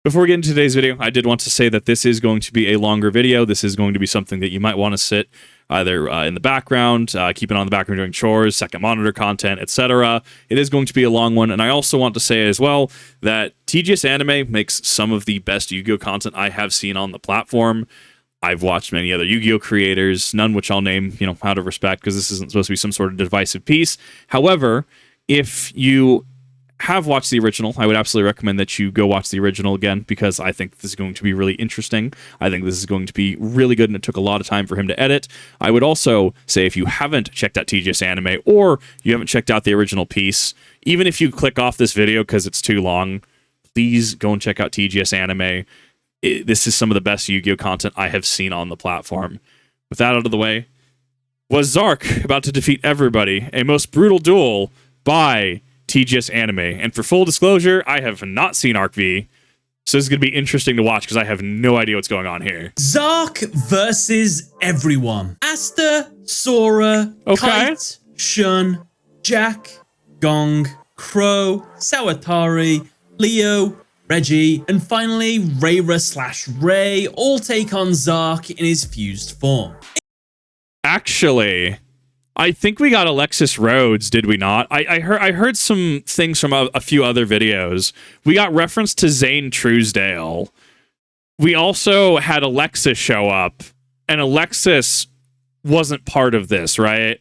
Before we get into today's video, I did want to say that this is going to be a longer video. This is going to be something that you might want to sit either in the background, keep it on the background doing chores, second monitor content, etc. It is going to be a long one, and I also want to say as well that TGS Anime makes some of the best Yu-Gi-Oh content I have seen on the platform. I've watched many other Yu-Gi-Oh creators, none which I'll name, out of respect, because this isn't supposed to be some sort of divisive piece. However, if you have watched the original, I would absolutely recommend that you go watch the original again, because I think this is going to be really interesting. I think this is going to be really good, and it took a lot of time for him to edit. I would also say if you haven't checked out TGS Anime, or you haven't checked out the original piece, even if you click off this video because it's too long, please go and check out TGS Anime. This is some of the best Yu-Gi-Oh content I have seen on the platform. With that out of the way, was Zark about to defeat everybody? A most brutal duel by TGS Anime. And for full disclosure, I have not seen Arc-V, so this is going to be interesting to watch because I have no idea what's going on here. Zark versus everyone. Asta, Sora, Kite, Shun, Jack, Gong, Crow, Sawatari, Leo, Reggie, and finally Rayra/Ray all take on Zark in his fused form. Actually, I think we got Alexis Rhodes, did we not? I heard some things from a few other videos. We got reference to Zane Truesdale. We also had Alexis show up, and Alexis wasn't part of this, right?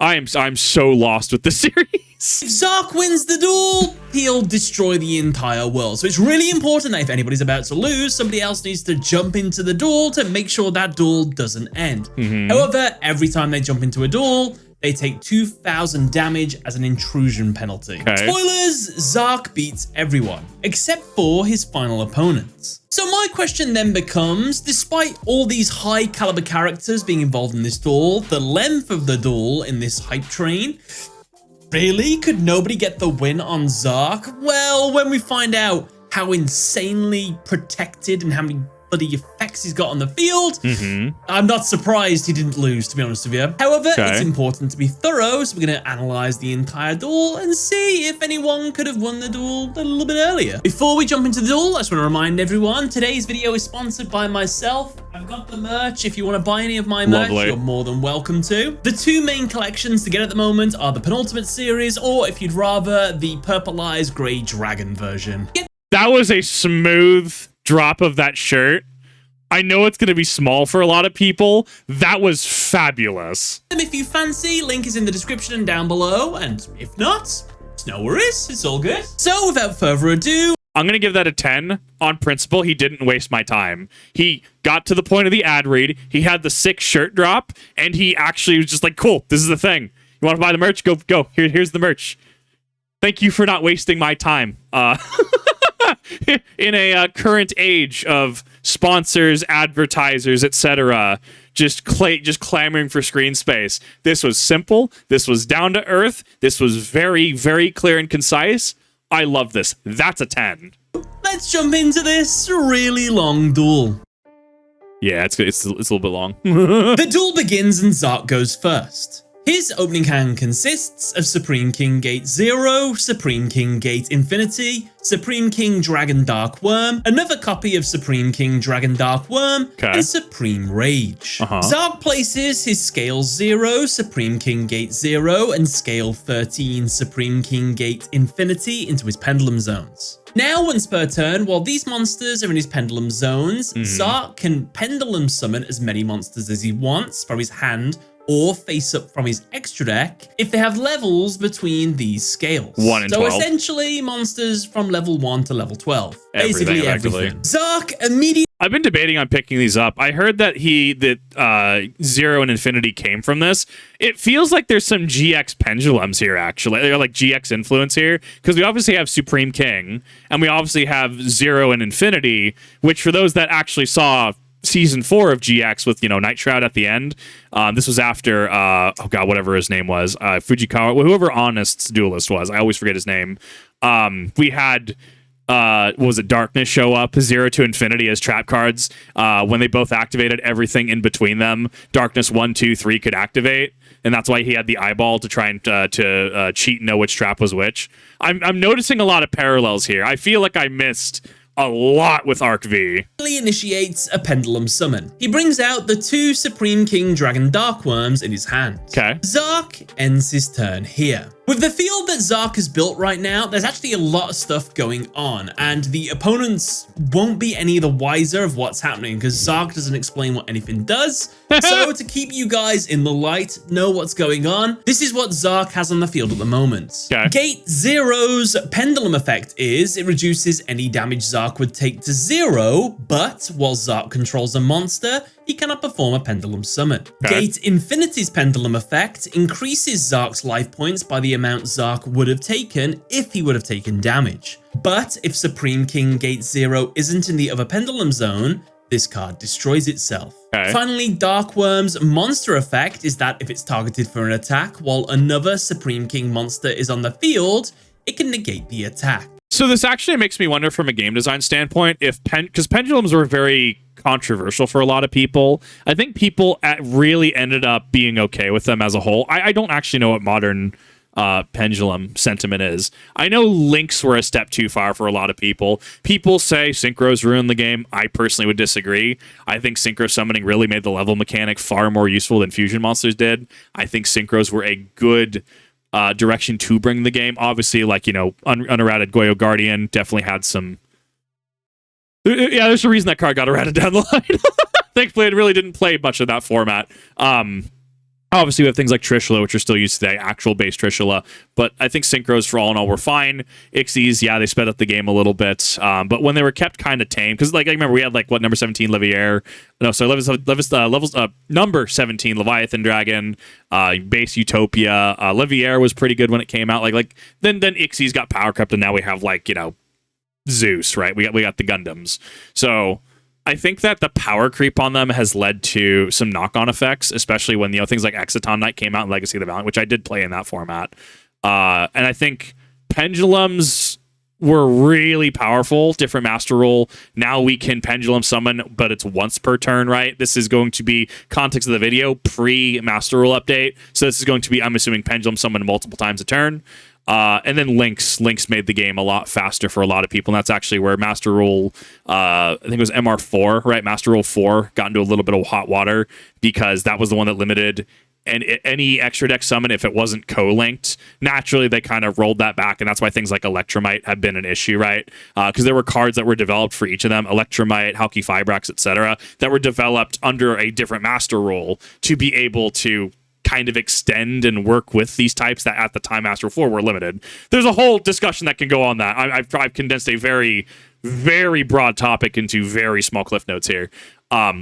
I'm so lost with the series. If Zark wins the duel, he'll destroy the entire world. So it's really important that if anybody's about to lose, somebody else needs to jump into the duel to make sure that duel doesn't end. However, every time they jump into a duel, they take 2,000 damage as an intrusion penalty. Spoilers, Zark beats everyone, except for his final opponents. So my question then becomes, despite all these high caliber characters being involved in this duel, the length of the duel in this hype train, really? Could nobody get the win on Zark? Well, when we find out how insanely protected and how many bloody effects he's got on the field, I'm not surprised he didn't lose, to be honest with you. However, it's important to be thorough, so we're going to analyze the entire duel and see if anyone could have won the duel a little bit earlier. Before we jump into the duel, I just want to remind everyone, today's video is sponsored by myself. I've got the merch. If you want to buy any of my merch, you're more than welcome to. The two main collections to get at the moment are the Penultimate series, or if you'd rather, the Purple-Eyes Grey Dragon version. That was a smooth drop of that shirt. I know it's going to be small for a lot of people. That was fabulous. If you fancy, link is in the description and down below, and if not, it's no worries, it's all good. So without further ado, I'm going to give that a 10 on principle. He didn't waste my time. He got to the point of the ad read, he had the sick shirt drop, and he actually was just like, cool, this is the thing. You want to buy the merch? Go. Here's the merch. Thank you for not wasting my time. In a current age of sponsors, advertisers, etc., just clamoring for screen space. This was simple. This was down to earth. This was very, very clear and concise. I love this. That's a 10. Let's jump into this really long duel. Yeah, it's a little bit long. The duel begins and Zark goes first. His opening hand consists of Supreme King Gate 0, Supreme King Gate Infinity, Supreme King Dragon Dark Worm, another copy of Supreme King Dragon Dark Worm, and Supreme Rage. Zark places his Scale 0, Supreme King Gate 0, and Scale 13, Supreme King Gate Infinity into his Pendulum Zones. Now, once per turn, while these monsters are in his Pendulum Zones, Zark can Pendulum summon as many monsters as he wants from his hand or face up from his extra deck if they have levels between these scales. 1 and 12. So essentially, monsters from level 1 to level 12. Basically everything. Zark immediately... I've been debating on picking these up. I heard that Zero and Infinity came from this. It feels like there's some GX pendulums here, actually. They're like GX influence here, because we obviously have Supreme King, and we obviously have Zero and Infinity, which for those that actually saw Season 4 of GX with, Night Shroud at the end. This was after, whatever his name was, Fujikawa, whoever Honest's duelist was. I always forget his name. We had, Darkness show up, 0 to Infinity as trap cards. When they both activated, everything in between them, Darkness 1, 2, 3 could activate. And that's why he had the eyeball to try and cheat and know which trap was which. I'm noticing a lot of parallels here. I feel like I missed a lot with Arc-V. He initiates a pendulum summon. He brings out the 2 Supreme King Dragon Dark Worms in his hand. Okay. Zark ends his turn here. With the field that Zark has built right now, there's actually a lot of stuff going on, and the opponents won't be any the wiser of what's happening because Zark doesn't explain what anything does. So to keep you guys in the light, know what's going on, this is what Zark has on the field at the moment. Okay. Gate Zero's pendulum effect is it reduces any damage Zark would take to 0, but while Zark controls a monster, he cannot perform a pendulum summon. Okay. Gate Infinity's pendulum effect increases Zark's life points by the amount Zark would have taken if he would have taken damage. But if Supreme King Gate Zero isn't in the other pendulum zone, this card destroys itself. Okay. Finally, Dark Worm's monster effect is that if it's targeted for an attack while another Supreme King monster is on the field, it can negate the attack. So this actually makes me wonder from a game design standpoint if because pendulums were very controversial for a lot of people. I think people really ended up being okay with them as a whole. I don't actually know what modern pendulum sentiment is. I know links were a step too far for a lot of people. People say synchros ruined the game. I personally would disagree. I think synchro summoning really made the level mechanic far more useful than fusion monsters did. I think synchros were a good direction to bring the game. Obviously, like, you know, unerrated Goyo Guardian definitely had some... Yeah, there's a reason that card got errated down the line. Thankfully, it really didn't play much of that format. Obviously, we have things like Trishula, which are still used today, actual base Trishula. But I think synchros, for all in all, were fine. Ixies, yeah, they sped up the game a little bit. But when they were kept kind of tame, because like I remember we had like, what, number 17 Leviair? No, sorry, number 17 Leviathan Dragon, base Utopia. Leviair was pretty good when it came out. Then Ixies got power crept, and now we have, like, you know, Zeus, right? We got the Gundams. So I think that the power creep on them has led to some knock-on effects, especially when, you know, things like Exciton Knight came out in Legacy of the Valiant, which I did play in that format. And I think pendulums were really powerful. Different master rule. Now we can pendulum summon, but it's once per turn, right? This is going to be context of the video pre-master rule update. So this is going to be, I'm assuming, pendulum summon multiple times a turn. And then Lynx made the game a lot faster for a lot of people, and that's actually where Master Rule, I think it was MR4, right? Master Rule 4 got into a little bit of hot water because that was the one that limited any extra deck summon if it wasn't co-linked. Naturally, they kind of rolled that back, and that's why things like Electromite have been an issue, right? Because there were cards that were developed for each of them, Electromite, Halki Fibrax, etc., that were developed under a different Master Rule to be able to kind of extend and work with these types that at the time Master 4 were limited. There's a whole discussion that can go on that. I've condensed a very, very broad topic into very small cliff notes here,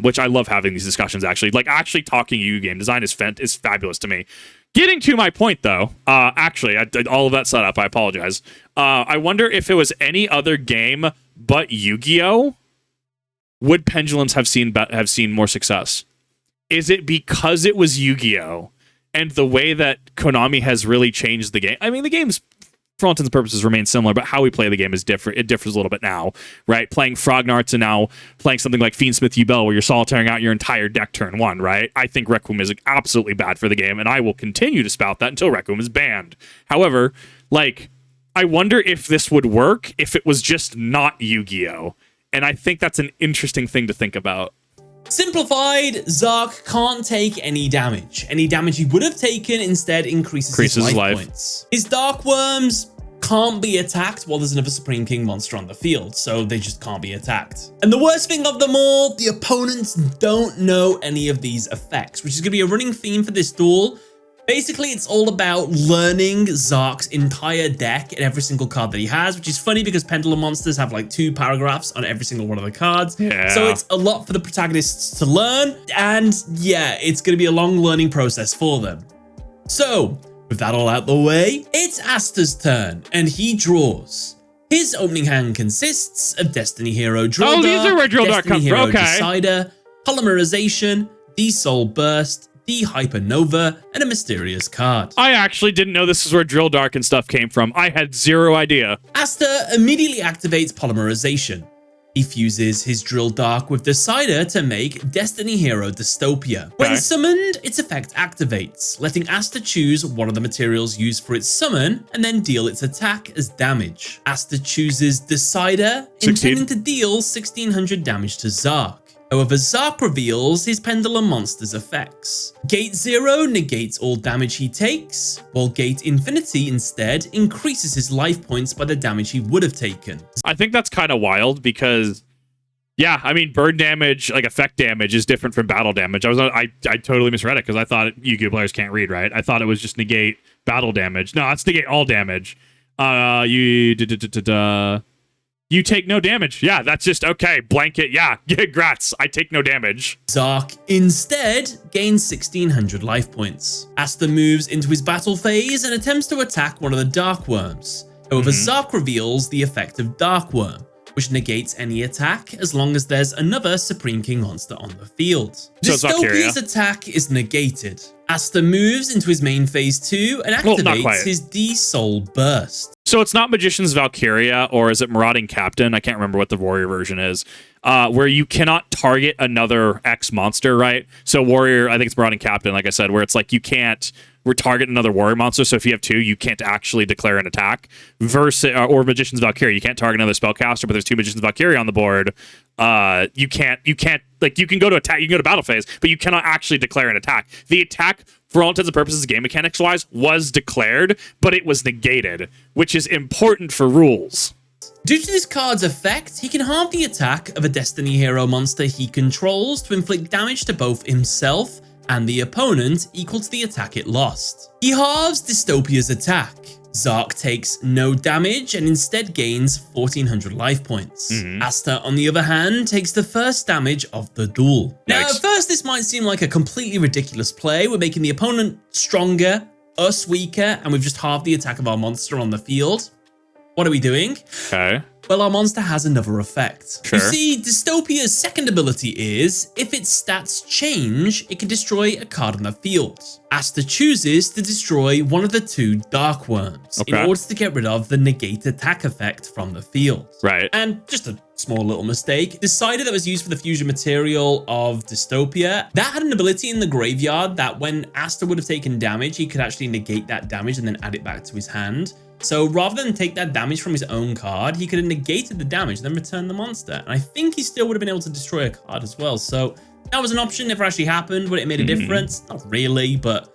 which I love having these discussions, actually. Like, actually talking Yu game design is fabulous to me. Getting to my point, though, actually, I did all of that setup. I apologize. I wonder if it was any other game but Yu-Gi-Oh! Would pendulums have seen more success? Is it because it was Yu-Gi-Oh! And the way that Konami has really changed the game? I mean, the game's, for all intents and purposes, remains similar, but how we play the game is different. It differs a little bit now, right? Playing Frognarts and now playing something like Fiendsmith Yubel, where you're solitaring out your entire deck turn one, right? I think Requiem is absolutely bad for the game, and I will continue to spout that until Requiem is banned. However, like, I wonder if this would work if it was just not Yu-Gi-Oh! And I think that's an interesting thing to think about. Simplified, Zark can't take any damage. Any damage he would have taken instead increases his life points. His Dark Worms can't be attacked while there's another Supreme King monster on the field, so they just can't be attacked. And the worst thing of them all, the opponents don't know any of these effects, which is going to be a running theme for this duel. Basically, it's all about learning Zark's entire deck and every single card that he has, which is funny because Pendulum Monsters have like 2 paragraphs on every single one of the cards. Yeah. So it's a lot for the protagonists to learn. And yeah, it's going to be a long learning process for them. So with that all out the way, it's Asta's turn and he draws. His opening hand consists of Destiny Hero Drill Oh, these are where Drill Dart comes from. Okay. Decider, Polymerization, D-Soul Burst, D-Hypernova, and a mysterious card. I actually didn't know this is where Drill Dark and stuff came from. I had zero idea. Asta immediately activates Polymerization. He fuses his Drill Dark with Decider to make Destiny Hero Dystopia. When summoned, its effect activates, letting Asta choose one of the materials used for its summon and then deal its attack as damage. Asta chooses Decider, intending to deal 1600 damage to Zark. However, Zark reveals his Pendulum Monster's effects. Gate 0 negates all damage he takes, while Gate Infinity instead increases his life points by the damage he would have taken. I think that's kind of wild because, yeah, I mean, burn damage, like effect damage, is different from battle damage. I totally misread it because I thought Yu-Gi-Oh players can't read, right? I thought it was just negate battle damage. No, it's negate all damage. You take no damage. Yeah, that's just, okay, blanket, yeah, grats, I take no damage. Zark instead gains 1600 life points. Asta moves into his battle phase and attempts to attack one of the Dark Worms. However, Zark reveals the effect of Dark Worm, which negates any attack as long as there's another Supreme King monster on the field. So Dystopia's attack is negated. Asta moves into his main phase 2 and activates his D-Soul Burst. So it's not Magician's Valkyria, or is it Marauding Captain? I can't remember what the Warrior version is, where you cannot target another X monster, right? So Warrior, I think it's Marauding Captain, like I said, where it's like you can't target another Warrior monster, so if you have 2, you can't actually declare an attack. Versus, or Magician's Valkyria, you can't target another Spellcaster, but there's 2 Magician's Valkyria on the board. You can't, like, you can go to attack, you can go to battle phase, but you cannot actually declare an attack. The attack, for all intents and purposes, game mechanics wise, was declared, but it was negated, which is important for rules. Due to this card's effect, he can halve the attack of a Destiny Hero monster he controls to inflict damage to both himself and the opponent equal to the attack it lost. He halves Dystopia's attack. Zark takes no damage and instead gains 1400 life points. Asta, on the other hand, takes the first damage of the duel. Now, at first, this might seem like a completely ridiculous play. We're making the opponent stronger, us weaker, and we've just halved the attack of our monster on the field. What are we doing? Okay. Well, our monster has another effect. Sure. You see, Dystopia's second ability is, if its stats change, it can destroy a card on the field. Asta chooses to destroy one of the 2 Dark Worms in order to get rid of the negate attack effect from the field. Right. And just a small little mistake, Decider that was used for the fusion material of Dystopia, that had an ability in the graveyard that when Asta would have taken damage, he could actually negate that damage and then add it back to his hand. So rather than take that damage from his own card, he could have negated the damage and then returned the monster. And I think he still would have been able to destroy a card as well. So that was an option, never actually happened. Would it made a difference? Not really, but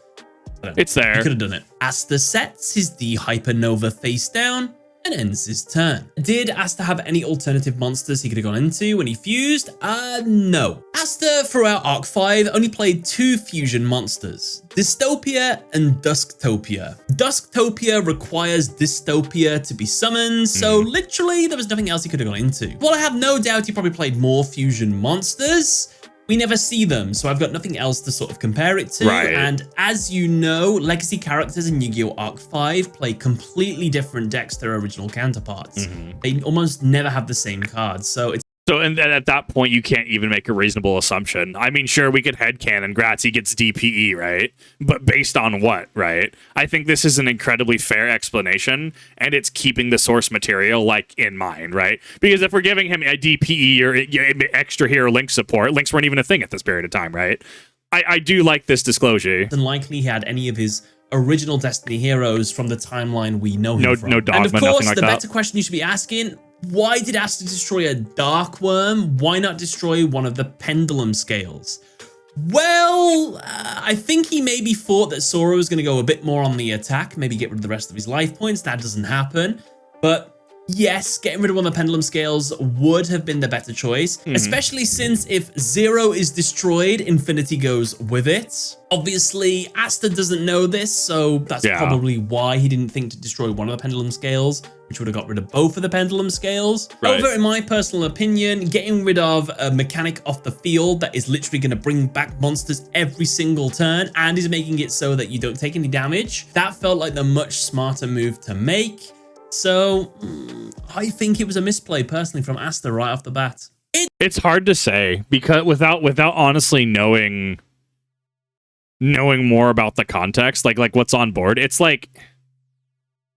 it's there. He could have done it. Asta sets his D Hypernova face down and ends his turn. Did Asta have any alternative monsters he could have gone into when he fused? No. Asta, throughout Arc-V, only played 2 fusion monsters, Dystopia and Dusktopia. Dusktopia requires Dystopia to be summoned, so literally there was nothing else he could have gone into. While I have no doubt he probably played more fusion monsters, we never see them, so I've got nothing else to sort of compare it to. And as you know, legacy characters in Yu-Gi-Oh! Arc-V play completely different decks to their original counterparts. They almost never have the same cards, so it's and at that point, you can't even make a reasonable assumption. I mean, sure, we could headcanon, grats, he gets DPE, right? But based on what, right? I think this is an incredibly fair explanation, and it's keeping the source material, like, in mind, right? Because if we're giving him a DPE or extra hero link support, links weren't even a thing at this period of time, right? I do like this disclosure. Unlikely he had any of his original Destiny heroes from the timeline we know him from. No dogma, and of course, like the better question you should be asking, why did Asta destroy a Dark Worm? Why not destroy one of the Pendulum Scales? Well, I think he maybe thought that Sora was going to go a bit more on the attack, maybe get rid of the rest of his life points. That doesn't happen. But yes, getting rid of one of the Pendulum Scales would have been the better choice, especially since if 0 is destroyed, Infinity goes with it. Obviously, Asta doesn't know this, so that's probably why he didn't think to destroy one of the Pendulum Scales, which would have got rid of both of the Pendulum Scales. However, in my personal opinion, getting rid of a mechanic off the field that is literally going to bring back monsters every single turn and is making it so that you don't take any damage, that felt like the much smarter move to make. So I think it was a misplay personally from Asta right off the bat. It's hard to say because without honestly knowing more about the context, like what's on board. It's like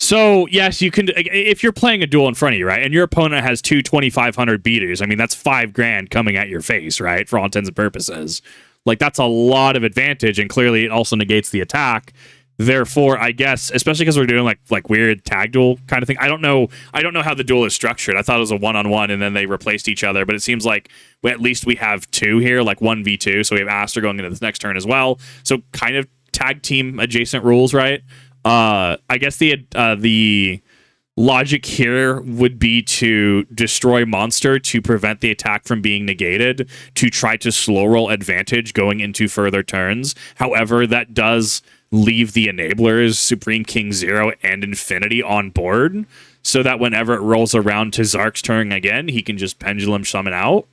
So, yes, you can, if you're playing a duel in front of you, right, and your opponent has two 2,500 beaters, I mean, that's $5,000 coming at your face, right, for all intents and purposes. Like, that's a lot of advantage, and clearly it also negates the attack. Therefore, I guess, especially because we're doing like weird tag duel kind of thing. I don't know how the duel is structured. I thought it was a 1-on-1 and then they replaced each other, but it seems like at least we have two here, like 1v2. So we have Aster going into this next turn as well. So kind of tag team adjacent rules, right? I guess the logic here would be to destroy monster to prevent the attack from being negated, to try to slow roll advantage going into further turns. However, that does leave the enablers Supreme King 0 and Infinity on board, so that whenever it rolls around to Zark's turn again, he can just pendulum summon out.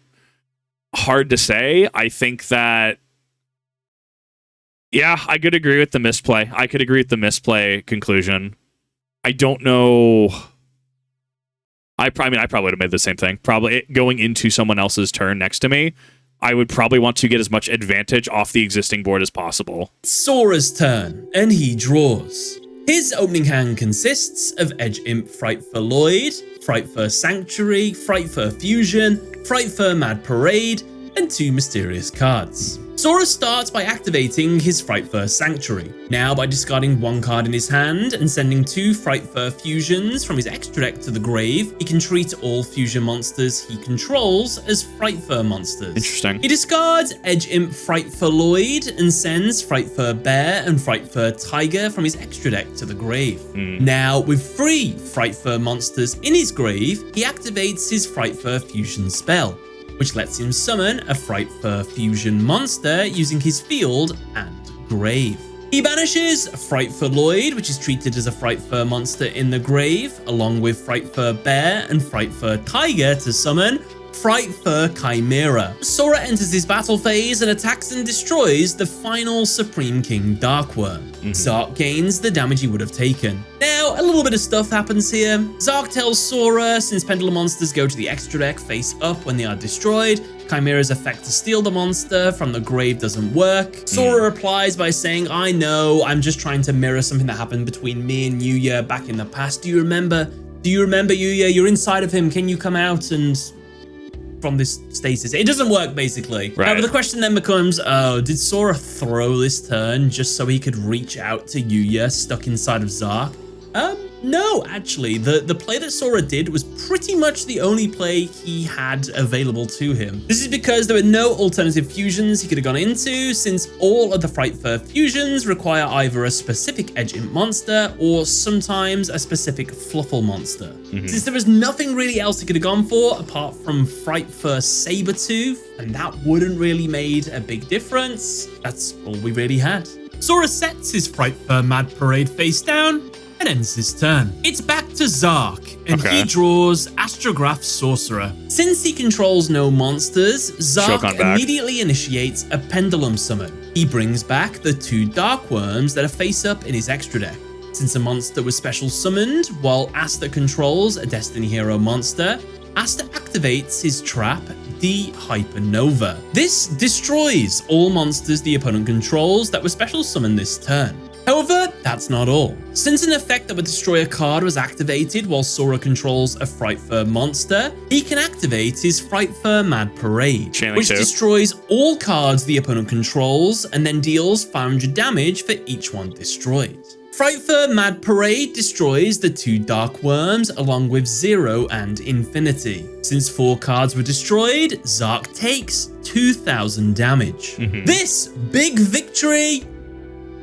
Hard to say. I think that, yeah, I could agree with the misplay. I could agree with the misplay conclusion. I don't know. I probably would have made the same thing. Probably going into someone else's turn next to me, I would probably want to get as much advantage off the existing board as possible. Sora's turn, and he draws. His opening hand consists of Edge Imp Frightfur Lloyd, Frightfur Sanctuary, Frightfur Fusion, Frightfur Mad Parade, and 2 mysterious cards. Sora starts by activating his Frightfur Sanctuary. Now, by discarding 1 card in his hand and sending 2 Frightfur Fusions from his extra deck to the grave, he can treat all fusion monsters he controls as Frightfur monsters. Interesting. He discards Edge Imp Frightfur Lloyd and sends Frightfur Bear and Frightfur Tiger from his extra deck to the grave. Now, with 3 Frightfur monsters in his grave, he activates his Frightfur Fusion spell, which lets him summon a Frightfur Fusion monster using his field and grave. He banishes Frightfur Lloyd, which is treated as a Frightfur monster in the grave, along with Frightfur Bear and Frightfur Tiger to summon Frightfur Chimera. Sora enters his battle phase and attacks and destroys the final Supreme King Darkworm. Zark gains the damage he would have taken. Now, a little bit of stuff happens here. Zark tells Sora, since Pendulum monsters go to the extra deck face up when they are destroyed, Chimera's effect to steal the monster from the grave doesn't work. Sora replies by saying, I know, I'm just trying to mirror something that happened between me and Yugioh back in the past. Do you remember Yugioh? You're inside of him. Can you come out and from this stasis? It doesn't work, basically. Right. But the question then becomes, oh, did Sora throw this turn just so he could reach out to Yugioh stuck inside of Zark? No, actually, the play that Sora did was pretty much the only play he had available to him. This is because there were no alternative fusions he could have gone into, since all of the Frightfur fusions require either a specific Edge Imp monster or sometimes a specific Fluffle monster. Since there was nothing really else he could have gone for apart from Frightfur Sabertooth, and that wouldn't really made a big difference, that's all we really had. Sora sets his Frightfur Mad Parade face down and ends his turn. It's back to Zark, and he draws Astrograph Sorcerer. Since he controls no monsters, Zark immediately initiates a Pendulum Summon. He brings back the 2 Darkworms that are face up in his extra deck. Since a monster was special summoned, while Aster controls a Destiny Hero monster, Aster activates his trap, the Hypernova. This destroys all monsters the opponent controls that were special summoned this turn. However, that's not all. Since an effect that would destroy a card was activated while Sora controls a Frightfur monster, he can activate his Frightfur Mad Parade, which destroys all cards the opponent controls and then deals 500 damage for each one destroyed. Frightfur Mad Parade destroys the 2 Darkworms along with 0 and Infinity. Since 4 cards were destroyed, Zark takes 2,000 damage. This big victory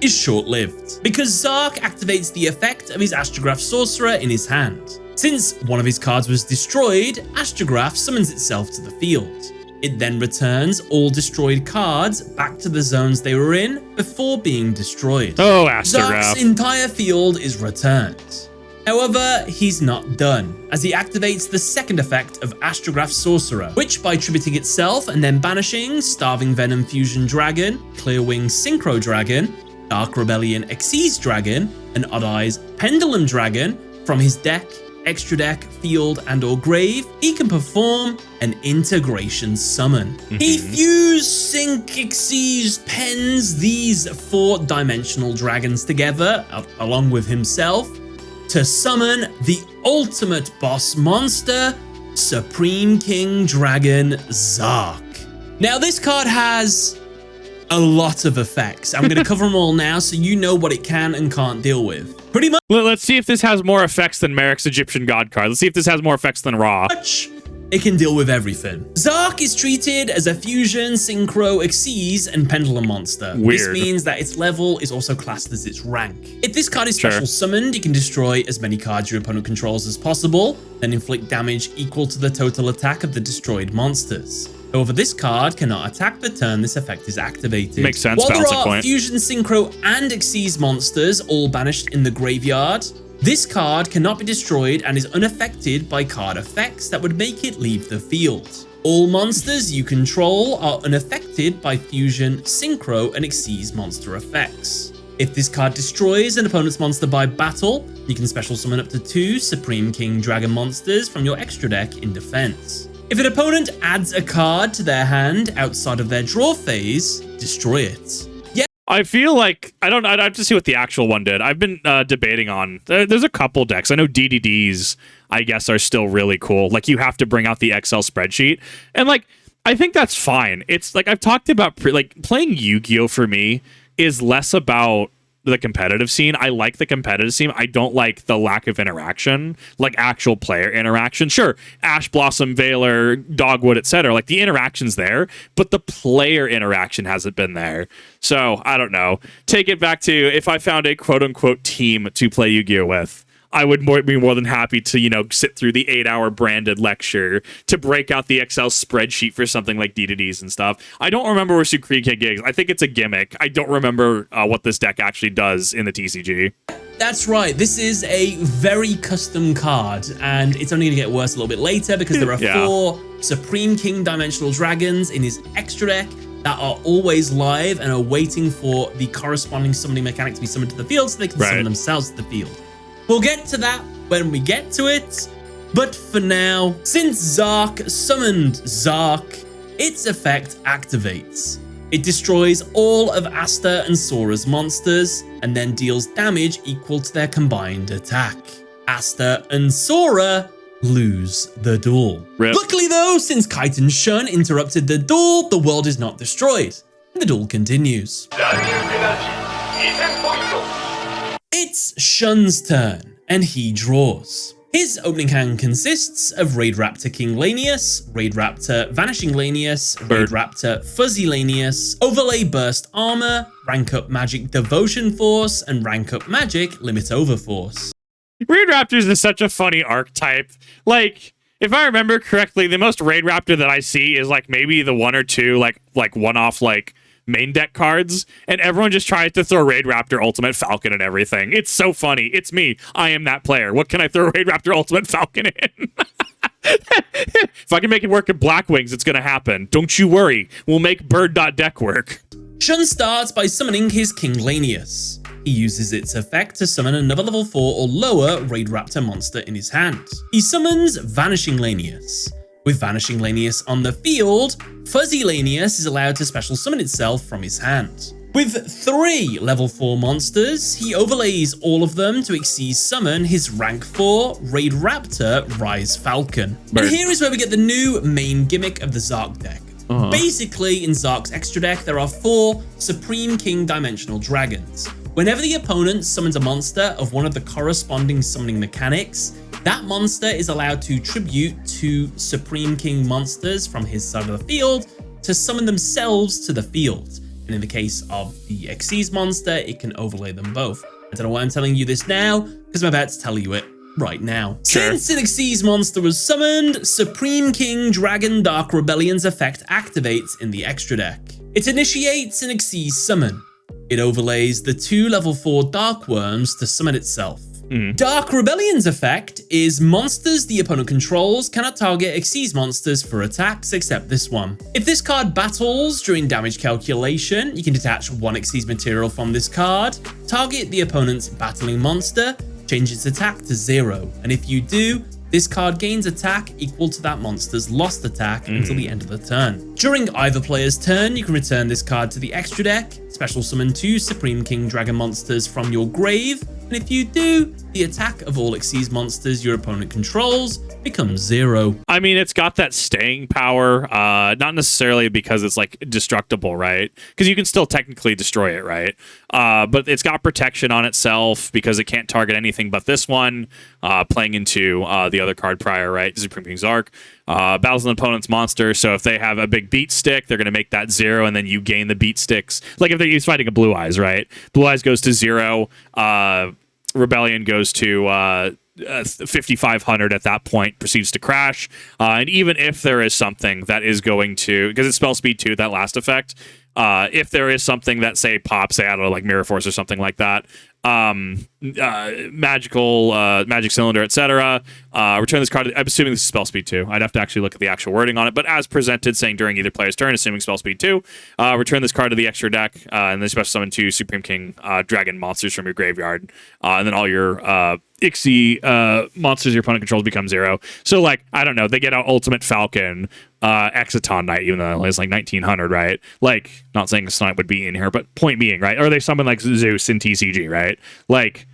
is short-lived, because Zark activates the effect of his Astrograph Sorcerer in his hand. Since one of his cards was destroyed, Astrograph summons itself to the field. It then returns all destroyed cards back to the zones they were in before being destroyed. Oh, Astrograph. Zark's entire field is returned. However, he's not done, as he activates the second effect of Astrograph Sorcerer, which, by tributing itself and then banishing Starving Venom Fusion Dragon, Clearwing Synchro Dragon, Dark Rebellion Xyz Dragon, and Odd Eyes Pendulum Dragon from his deck, extra deck, field, and or grave, he can perform an integration summon. He fuse, sync, Xyz, pens these 4-dimensional dragons together, along with himself, to summon the ultimate boss monster, Supreme King Dragon Zark. Now, this card has a lot of effects. I'm going to cover them all now so you know what it can and can't deal with. Pretty much. Let's see if this has more effects than Merrick's Egyptian God card. Let's see if this has more effects than Ra. It can deal with everything. Zark is treated as a fusion, synchro, exceeds, and pendulum monster. Weird. This means that its level is also classed as its rank. If this card is special summoned, you can destroy as many cards your opponent controls as possible, then inflict damage equal to the total attack of the destroyed monsters. However, this card cannot attack the turn this effect is activated. Makes sense. While there are point. fusion, synchro, and exceeds monsters all banished in the graveyard, this card cannot be destroyed and is unaffected by card effects that would make it leave the field. All monsters you control are unaffected by fusion, synchro, and exceeds monster effects. If this card destroys an opponent's monster by battle, you can special summon up to 2 Supreme King Dragon monsters from your extra deck in defense. If an opponent adds a card to their hand outside of their draw phase, destroy it. I feel like I have to see what the actual one did. I've been debating on. There's a couple decks. I know DDDs, I guess, are still really cool. Like, you have to bring out the Excel spreadsheet, and like, I think that's fine. It's like I've talked about playing Yu-Gi-Oh for me is less about the competitive scene. I like the competitive scene. I don't like the lack of interaction, like actual player interaction. Sure, Ash Blossom, Valor, Dogwood, etc. Like, the interaction's there, but the player interaction hasn't been there. So I don't know. Take it back to if I found a quote unquote team to play Yu-Gi-Oh with, I would be more than happy to, sit through the 8-hour branded lecture to break out the Excel spreadsheet for something like DDDs and stuff. I don't remember where Sukrike gigs. I think it's a gimmick. I don't remember what this deck actually does in the TCG. That's right. This is a very custom card, and it's only going to get worse a little bit later because there are 4 Supreme King Dimensional Dragons in his extra deck that are always live and are waiting for the corresponding summoning mechanic to be summoned to the field so they can summon themselves to the field. We'll get to that when we get to it, but for now, since Zark summoned Zark, its effect activates. It destroys all of Asta and Sora's monsters, and then deals damage equal to their combined attack. Asta and Sora lose the duel. Rip. Luckily though, since Kite and Shun interrupted the duel, the world is not destroyed. The duel continues. It's Shun's turn, and he draws. His opening hand consists of Raid Raptor King Lanius, Raid Raptor Vanishing Lanius, Raid Raptor Fuzzy Lanius, Overlay Burst Armor, Rank Up Magic Devotion Force, and Rank Up Magic Limit Over Force. Raid Raptors is such a funny archetype. Like, if I remember correctly, the most Raid Raptor that I see is like maybe the 1 or 2 like one-off like main deck cards, and everyone just tries to throw Raid Raptor Ultimate Falcon and everything. It's so funny. It's me. I am that player. What can I throw Raid Raptor Ultimate Falcon in? If I can make it work at Black Wings, it's going to happen. Don't you worry. We'll make Bird.deck work. Shun starts by summoning his King Lanius. He uses its effect to summon another level 4 or lower Raid Raptor monster in his hand. He summons Vanishing Lanius. With Vanishing Lanius on the field, Fuzzy Lanius is allowed to special summon itself from his hand. With 3 level 4 monsters, he overlays all of them to exceed summon his rank 4 Raid Raptor Rise Falcon. And here is where we get the new main gimmick of the Zark deck. Basically, in Zark's extra deck, there are 4 Supreme King Dimensional Dragons. Whenever the opponent summons a monster of one of the corresponding summoning mechanics, that monster is allowed to tribute 2 Supreme King monsters from his side of the field to summon themselves to the field. And in the case of the Xyz monster, it can overlay them both. I don't know why I'm telling you this now, because I'm about to tell you it right now. Sure. Since an Xyz monster was summoned, Supreme King Dragon Dark Rebellion's effect activates in the extra deck. It initiates an Xyz summon. It overlays the 2 level 4 Dark Worms to summon itself. Dark Rebellion's effect is monsters the opponent controls cannot target Xyz monsters for attacks except this one. If this card battles during damage calculation, you can detach 1 Xyz material from this card, target the opponent's battling monster, change its attack to 0, and if you do, this card gains attack equal to that monster's lost attack until the end of the turn. During either player's turn, you can return this card to the extra deck, special summon 2 Supreme King Dragon monsters from your grave, And if you do, the attack of all Xyz monsters your opponent controls becomes 0. I mean, it's got that staying power, not necessarily because it's like destructible, right? Because you can still technically destroy it, right? But it's got protection on itself because it can't target anything but this one, playing into the other card prior, right? Supreme King's Arc. Battles an opponent's monster, so if they have a big beat stick, they're going to make that 0, and then you gain the beat sticks. Like if he's fighting a Blue Eyes, right? Blue Eyes goes to 0, Rebellion goes to 5,500 at that point, proceeds to crash. And even if there is something that is going to, because it's spell speed 2, that last effect, if there is something that, say, pops, say, I don't know, like Mirror Force or something like that, magic cylinder, etc. Return this card. I'm assuming this is spell speed 2. I'd have to actually look at the actual wording on it, but as presented, saying during either player's turn, assuming spell speed 2, return this card to the extra deck, and then special summon 2 Supreme King Dragon monsters from your graveyard, and then all your Ixie monsters your opponent controls become 0. So, like, I don't know, they get out Ultimate Falcon, Exciton Knight, even though it's like 1900, right? Like, not saying this Knight would be in here, but point being, right? Or they summon like Zeus in TCG, right? Like,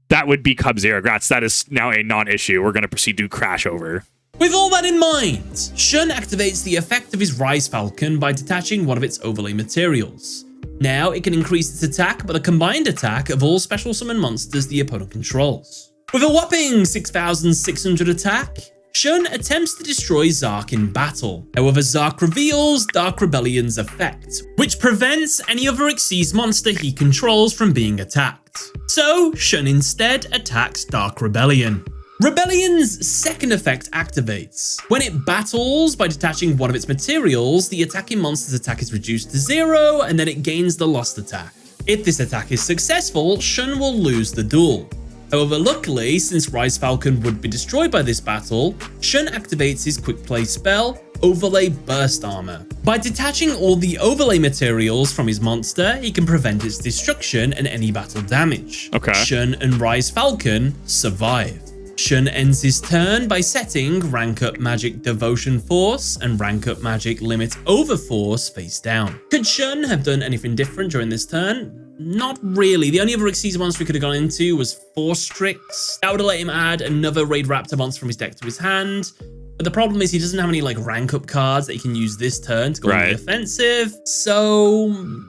that would become 0 grats. That is now a non-issue. We're going to proceed to crash over. With all that in mind, Shun activates the effect of his Rise Falcon by detaching one of its overlay materials. Now it can increase its attack by the combined attack of all special summon monsters the opponent controls. With a whopping 6,600 attack, Shun attempts to destroy Zark in battle. However, Zark reveals Dark Rebellion's effect, which prevents any other Xyz monster he controls from being attacked. So, Shun instead attacks Dark Rebellion. Rebellion's second effect activates. When it battles by detaching one of its materials, the attacking monster's attack is reduced to 0, and then it gains the lost attack. If this attack is successful, Shun will lose the duel. However, luckily, since Rise Falcon would be destroyed by this battle, Shun activates his quick play spell, Overlay Burst Armor. By detaching all the overlay materials from his monster, he can prevent its destruction and any battle damage. Okay. Shun and Rise Falcon survive. Shun ends his turn by setting Rank Up Magic Devotion Force and Rank Up Magic Limit Over Force face down. Could Shun have done anything different during this turn? Not really. The only other Xyz monster we could have gone into was Force Strix. That would have let him add another Raid Raptor monster from his deck to his hand. But the problem is he doesn't have any like rank up cards that he can use this turn to go on the offensive. So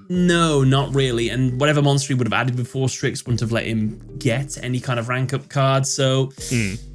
no, not really. And whatever monster he would have added with Force Strix wouldn't have let him get any kind of rank up card. So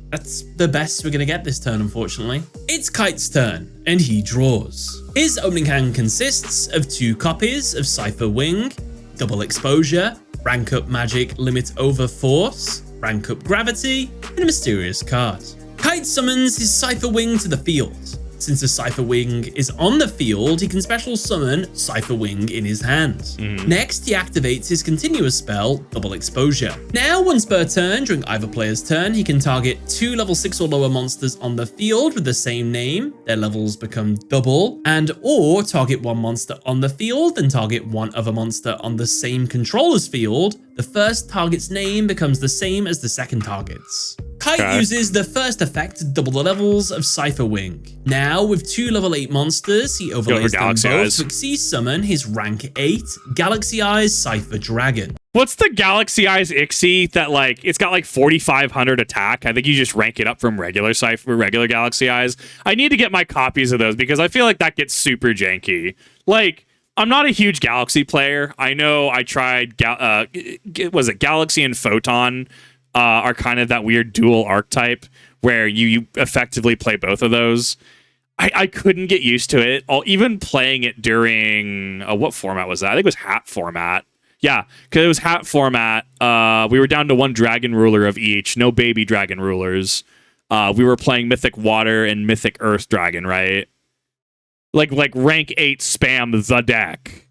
that's the best we're going to get this turn, unfortunately. It's Kite's turn, and he draws. His opening hand consists of 2 copies of Cypher Wing, Double Exposure, Rank Up Magic Limit Over Force, Rank Up Gravity, and a mysterious card. Kite summons his Cypher Wing to the field. Since the Cypher Wing is on the field, he can special summon Cypher Wing in his hand. Next, he activates his continuous spell, Double Exposure. Now, once per turn during either player's turn, he can target 2 level 6 or lower monsters on the field with the same name. Their levels become double, and or target 1 monster on the field and target 1 other monster on the same controller's field. The first target's name becomes the same as the second target's. Kite uses the first effect to double the levels of Cypher Wing. Now, with 2 level 8 monsters, he overlays them both to Xyz summon his rank 8 Galaxy Eyes Cypher Dragon. What's the Galaxy Eyes Ixie that, like, it's got like 4,500 attack? I think you just rank it up from regular Galaxy Eyes. I need to get my copies of those because I feel like that gets super janky. Like, I'm not a huge Galaxy player. I know I tried, was it Galaxy and Photon? Are kind of that weird dual archetype where you effectively play both of those. I couldn't get used to it. Even playing it during what format was that? I think it was Hat format. Yeah, because it was Hat format. We were down to 1 Dragon Ruler of each, no baby Dragon Rulers. We were playing Mythic Water and Mythic Earth Dragon, right? Like rank 8 spam the deck.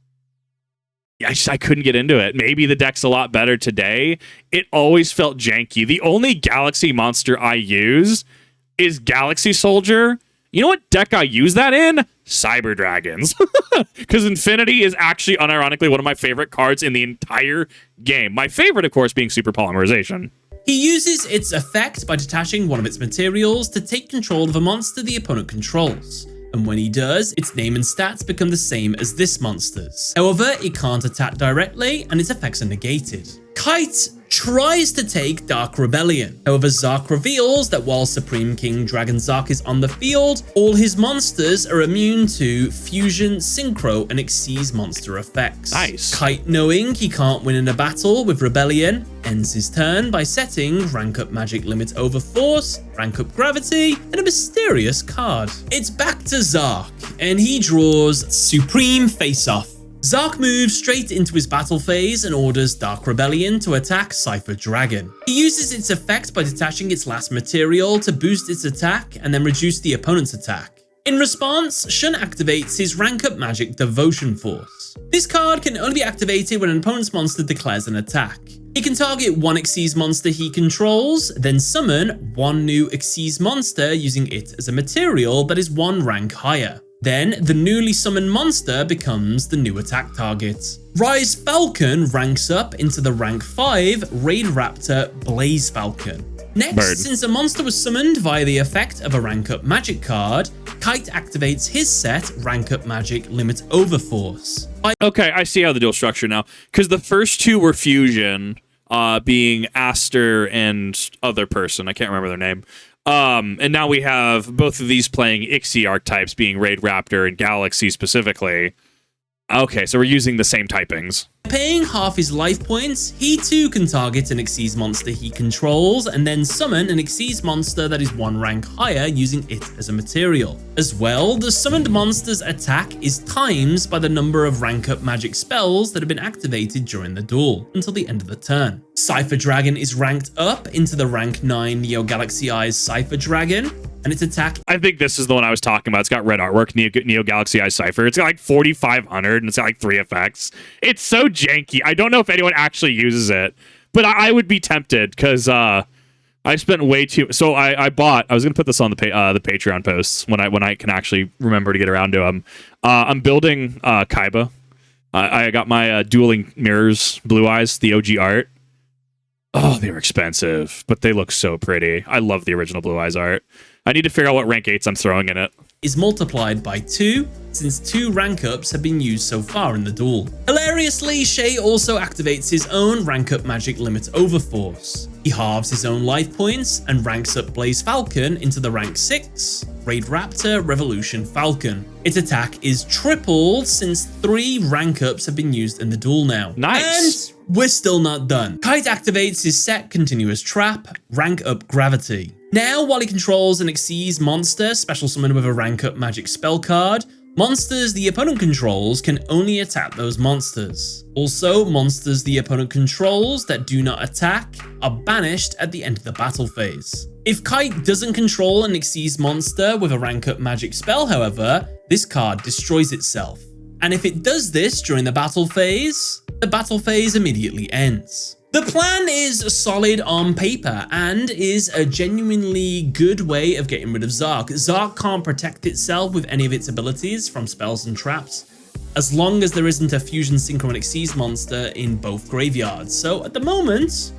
I couldn't get into it. Maybe the deck's a lot better today. It always felt janky. The only Galaxy monster I use is Galaxy Soldier. You know what deck I use that in? Cyber Dragons. Because Infinity is actually, unironically, one of my favorite cards in the entire game. My favorite, of course, being Super Polymerization. He uses its effect by detaching one of its materials to take control of a monster the opponent controls. And when he does, its name and stats become the same as this monster's. However, it can't attack directly, and its effects are negated. Kite tries to take Dark Rebellion. However, Zark reveals that while Supreme King Dragon Zark is on the field, all his monsters are immune to Fusion, Synchro, and Xyz monster effects. Nice. Kite, knowing he can't win in a battle with Rebellion, ends his turn by setting rank up magic limit over force, rank up gravity, and a mysterious card. It's back to Zark, and he draws Supreme Face-Off. Zark moves straight into his battle phase and orders Dark Rebellion to attack Cypher Dragon. He uses its effect by detaching its last material to boost its attack and then reduce the opponent's attack. In response, Shun activates his rank up magic Devotion Force. This card can only be activated when an opponent's monster declares an attack. He can target one Xyz monster he controls, then summon one new Xyz monster using it as a material that is one rank higher. Then, the newly summoned monster becomes the new attack target. Rise Falcon ranks up into the rank 5 Raid Raptor Blaze Falcon. Next, since a monster was summoned via the effect of a rank up magic card, Kite activates his set rank up magic limit over force. Okay, I see how the dual structure now. Because the first two were fusion, being Aster and other person. I can't remember their name. And now we have both of these playing Ixie archetypes, being Raid Raptor and Galaxy specifically. Okay, so we're using the same typings. Paying half his life points, he too can target an Xyz monster he controls and then summon an Xyz monster that is one rank higher using it as a material. As well, the summoned monster's attack is times by the number of rank up magic spells that have been activated during the duel until the end of the turn. Cypher Dragon is ranked up into the rank 9 Neo Galaxy Eyes Cypher Dragon, and its attack. I think this is the one I was talking about. It's got red artwork, Neo Galaxy Eye Cypher. It's got like 4,500 and it's got like 3 effects. It's so janky. I don't know if anyone actually uses it, but I would be tempted because I spent way too. So I was gonna put this on the Patreon posts when I can actually remember to get around to them. I'm building Kaiba. I got my dueling mirrors, blue eyes, the OG art. Oh, they were expensive, but they look so pretty. I love the original blue eyes art. I need to figure out what rank 8s I'm throwing in it. Is multiplied by 2, since 2 rank ups have been used so far in the duel. Hilariously, Shay also activates his own rank up magic limit over force. He halves his own life points and ranks up Blaze Falcon into the rank 6 Raid Raptor Revolution Falcon. Its attack is tripled since 3 rank ups have been used in the duel now. Nice. And we're still not done. Kite activates his set Continuous Trap, rank up Gravity. Now, while he controls an Xyz monster, special summon with a rank up magic spell card, monsters the opponent controls can only attack those monsters. Also, monsters the opponent controls that do not attack are banished at the end of the battle phase. If Kite doesn't control an Xyz monster with a rank up magic spell, however, this card destroys itself. And if it does this during the battle phase immediately ends. The plan is solid on paper and is a genuinely good way of getting rid of Zark. Zark can't protect itself with any of its abilities from spells and traps, as long as there isn't a Fusion Synchro and Xyz monster in both graveyards. So at the moment,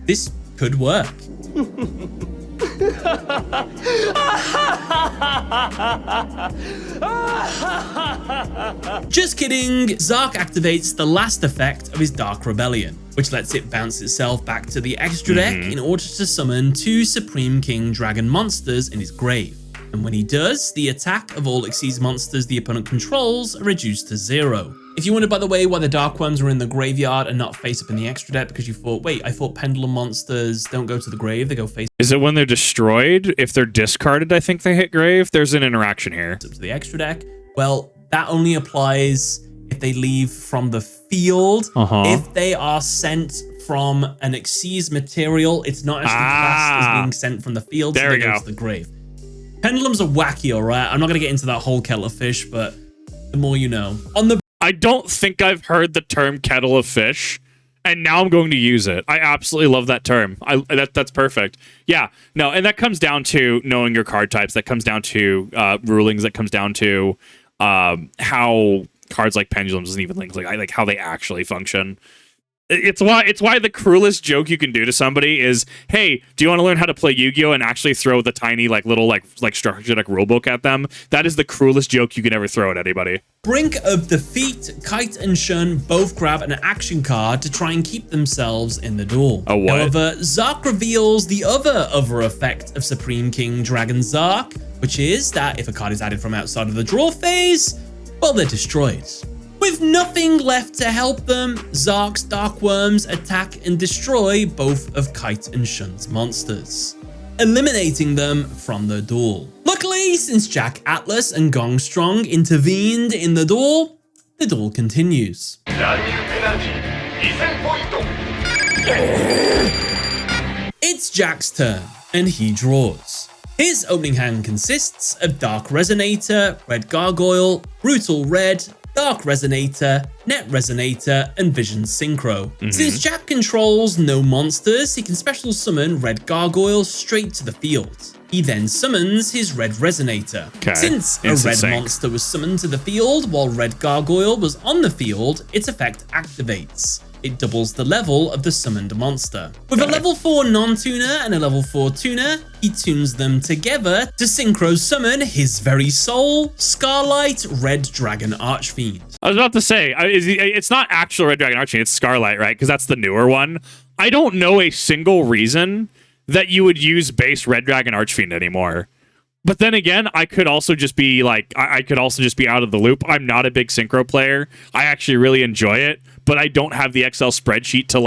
this could work. Just kidding. Zark activates the last effect of his Dark Rebellion, which lets it bounce itself back to the extra deck in order to summon 2 Supreme King Dragon monsters in his grave. And when he does, the attack of all Xyz monsters the opponent controls are reduced to 0. If you wondered, by the way, why the Dark Worms were in the graveyard and not face up in the extra deck, because you thought, wait, I thought Pendulum monsters don't go to the grave, they go face Is it when they're destroyed? If they're discarded, I think they hit grave? There's an interaction here. up to the extra deck. Well, that only applies if they leave from the field. If they are sent from an Xyz material, it's not actually classed as being sent from the field, so they go to the grave. Pendulums are wacky, all right? I'm not going to get into that whole kettle of fish, but the more you know. I don't think I've heard the term kettle of fish, and now I'm going to use it. I absolutely love that term. That's perfect. Yeah, no, and that comes down to knowing your card types. That comes down to rulings. That comes down to how cards like pendulums and even links, like how they actually function. It's why the cruelest joke you can do to somebody is, hey, do you want to learn how to play Yu-Gi-Oh and actually throw the tiny little structured rulebook at them? That is the cruelest joke you can ever throw at anybody. Brink of Defeat, Kite and Shun both grab an action card to try and keep themselves in the duel. Oh, what? However, Zark reveals the other effect of Supreme King Dragon Zark, which is that if a card is added from outside of the draw phase, well, they're destroyed. With nothing left to help them, Zark's Dark Worms attack and destroy both of Kite and Shun's monsters, eliminating them from the duel. Luckily, since Jack Atlas and Gong Strong intervened in the duel continues. It's Jack's turn, and he draws. His opening hand consists of Dark Resonator, Red Gargoyle, Brutal Red, Dark Resonator, Net Resonator, and Vision Synchro. Since Jack controls no monsters, he can special summon Red Gargoyle straight to the field. He then summons his Red Resonator. Okay. Since a red monster was summoned to the field while Red Gargoyle was on the field, its effect activates. It doubles the level of the summoned monster. With a level 4 non-tuner and a level 4 tuner, he tunes them together to synchro summon his very soul, Scarlight Red Dragon Archfiend. I was about to say, it's not actual Red Dragon Archfiend, it's Scarlight, right? Because that's the newer one. I don't know a single reason that you would use base Red Dragon Archfiend anymore. But then again, I could also just be I could also just be out of the loop. I'm not a big synchro player. I actually really enjoy it, but I don't have the Excel spreadsheet to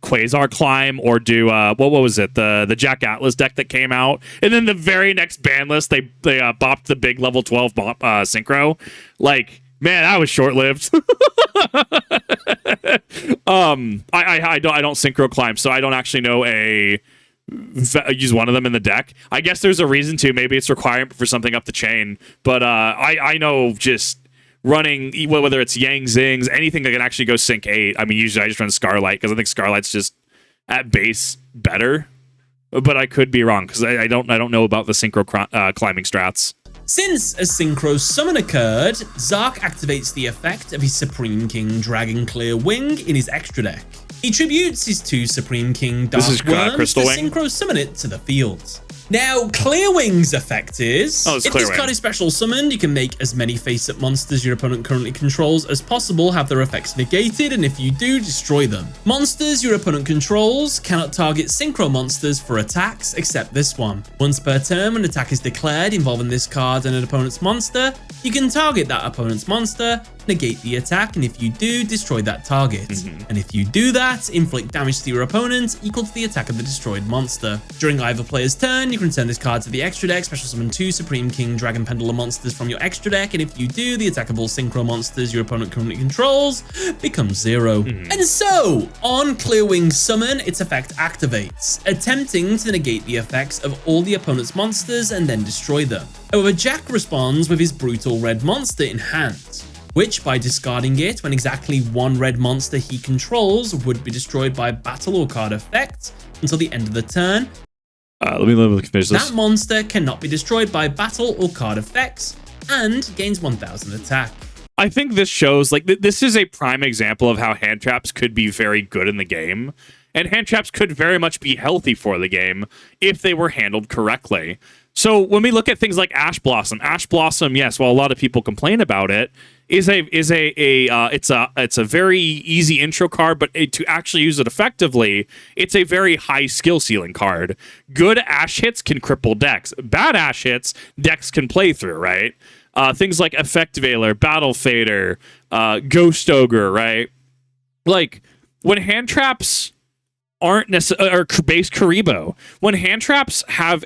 Quasar Climb or do what was it, the Jack Atlas deck that came out, and then the very next ban list they bopped the big level 12 synchro. Man, that was short lived. I don't synchro climb, so I don't actually know use one of them in the deck. I guess there's a reason to. Maybe it's requirement for something up the chain, but I know just running, whether it's Yang Zings, anything that can actually go sync 8. I mean, usually I just run Scarlight because I think Scarlight's just at base better, but I could be wrong because I don't know about the synchro climbing strats. Since a synchro summon occurred, Zark activates the effect of his Supreme King Dragon Clear Wing in his extra deck. He tributes his 2 Supreme King Dark Worms to synchro summon it to the field. Now, Clearwing's effect is, if this card is special summoned, you can make as many face-up monsters your opponent currently controls as possible have their effects negated, and if you do, destroy them. Monsters your opponent controls cannot target synchro monsters for attacks, except this one. Once per turn, when an attack is declared involving this card and an opponent's monster, you can target that opponent's monster, negate the attack, and if you do, destroy that target. And if you do that, inflict damage to your opponent equal to the attack of the destroyed monster. During either player's turn, you can return this card to the extra deck, special summon 2 Supreme King Dragon Pendulum monsters from your extra deck, and if you do, the attackable synchro monsters your opponent currently controls becomes 0. And so, on Clearwing's summon, its effect activates, attempting to negate the effects of all the opponent's monsters and then destroy them. However, Jack responds with his Brutal Red monster in hand, which, by discarding it when exactly 1 red monster he controls would be destroyed by battle or card effect until the end of the turn. Let me finish this. That monster cannot be destroyed by battle or card effects and gains 1000 attack. I think this shows, this is a prime example of how hand traps could be very good in the game, and hand traps could very much be healthy for the game if they were handled correctly. So when we look at things like Ash Blossom, yes, while a lot of people complain about it, it's a very easy intro card, but to actually use it effectively, it's a very high skill ceiling card. Good Ash hits can cripple decks. Bad Ash hits, decks can play through, right? Things like Effect Veiler, Battle Fader, Ghost Ogre, right? When hand traps aren't necessarily, or base Karibo, when hand traps have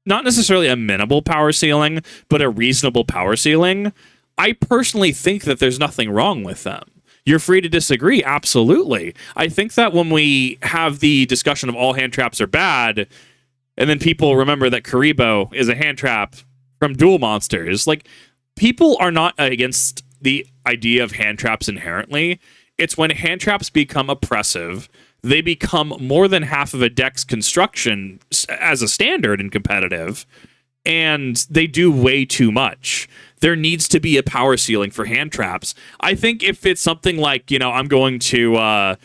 not necessarily a minimal power ceiling, but a reasonable power ceiling, I personally think that there's nothing wrong with them. You're free to disagree, absolutely. I think that when we have the discussion of all hand traps are bad, and then people remember that Karibo is a hand trap from Duel Monsters, people are not against the idea of hand traps inherently. It's when hand traps become oppressive, they become more than half of a deck's construction as a standard in competitive, and they do way too much. there needs to be a power ceiling for hand traps. I think if it's something like, I'm going to I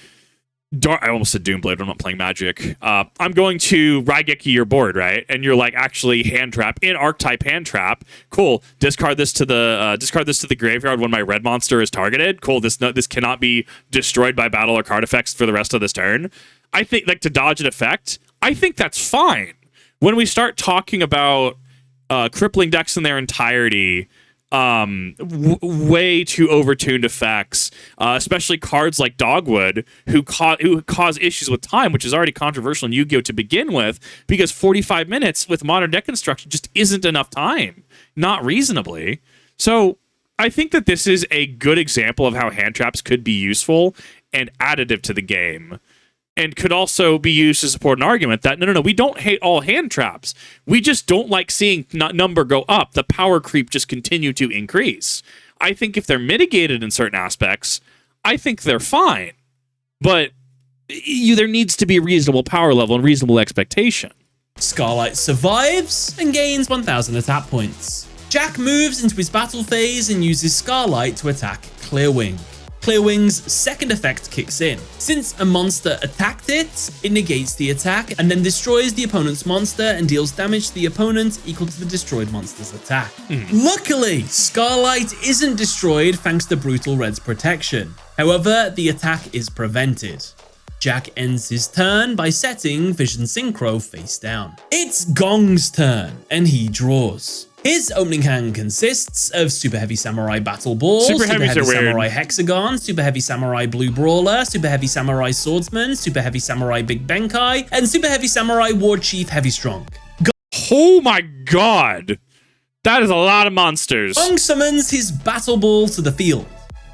almost said Doomblade. I'm not playing Magic. I'm going to Raigeki your board, right? And you're like, actually hand trap in Archetype hand trap. Cool. Discard this to the graveyard when my red monster is targeted. Cool. This cannot be destroyed by battle or card effects for the rest of this turn. I think like to dodge an effect. I think that's fine. When we start talking about crippling decks in their entirety, way too overtuned effects, especially cards like Dogwood, who cause issues with time, which is already controversial in Yu-Gi-Oh! To begin with, because 45 minutes with modern deck construction just isn't enough time, not reasonably. So I think that this is a good example of how hand traps could be useful and additive to the game. And could also be used to support an argument that, no, we don't hate all hand traps. We just don't like seeing number go up. The power creep just continue to increase. I think if they're mitigated in certain aspects, I think they're fine. But there needs to be a reasonable power level and reasonable expectation. Scarlight survives and gains 1,000 attack points. Jack moves into his battle phase and uses Scarlight to attack Clearwing. Clearwing's second effect kicks in. Since a monster attacked it, it negates the attack and then destroys the opponent's monster and deals damage to the opponent equal to the destroyed monster's attack. Luckily, Scarlight isn't destroyed thanks to Brutal Red's protection. However, the attack is prevented. Jack ends his turn by setting Vision Synchro face down. It's Gong's turn, and he draws. His opening hand consists of Super Heavy Samurai Battle Ball, Super Heavy Samurai Hexagon, Super Heavy Samurai Blue Brawler, Super Heavy Samurai Swordsman, Super Heavy Samurai Big Benkai, and Super Heavy Samurai War Chief Heavy Strong. Oh my god! That is a lot of monsters. Gong summons his Battle Ball to the field.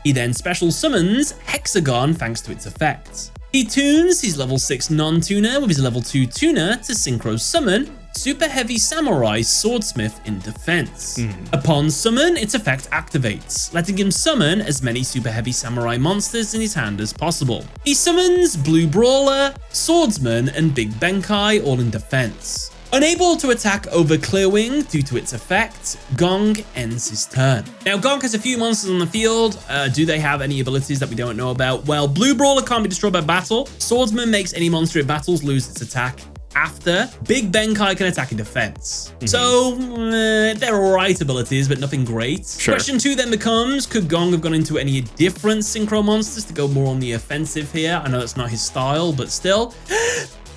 He then special summons Hexagon thanks to its effect. He tunes his level 6 non-tuner with his level 2 tuner to synchro summon Super Heavy Samurai Swordsmith in defense. Upon summon, its effect activates, letting him summon as many Super Heavy Samurai monsters in his hand as possible. He summons Blue Brawler, Swordsman, and Big Benkai all in defense. Unable to attack over Clearwing due to its effect, Gong ends his turn. Now, Gong has a few monsters on the field. Do they have any abilities that we don't know about? Well, Blue Brawler can't be destroyed by battle. Swordsman makes any monster it battles lose its attack after. Big Benkai can attack in defense. So, they're alright abilities, but nothing great. Sure. Question 2 then becomes, could Gong have gone into any different synchro monsters to go more on the offensive here? I know that's not his style, but still.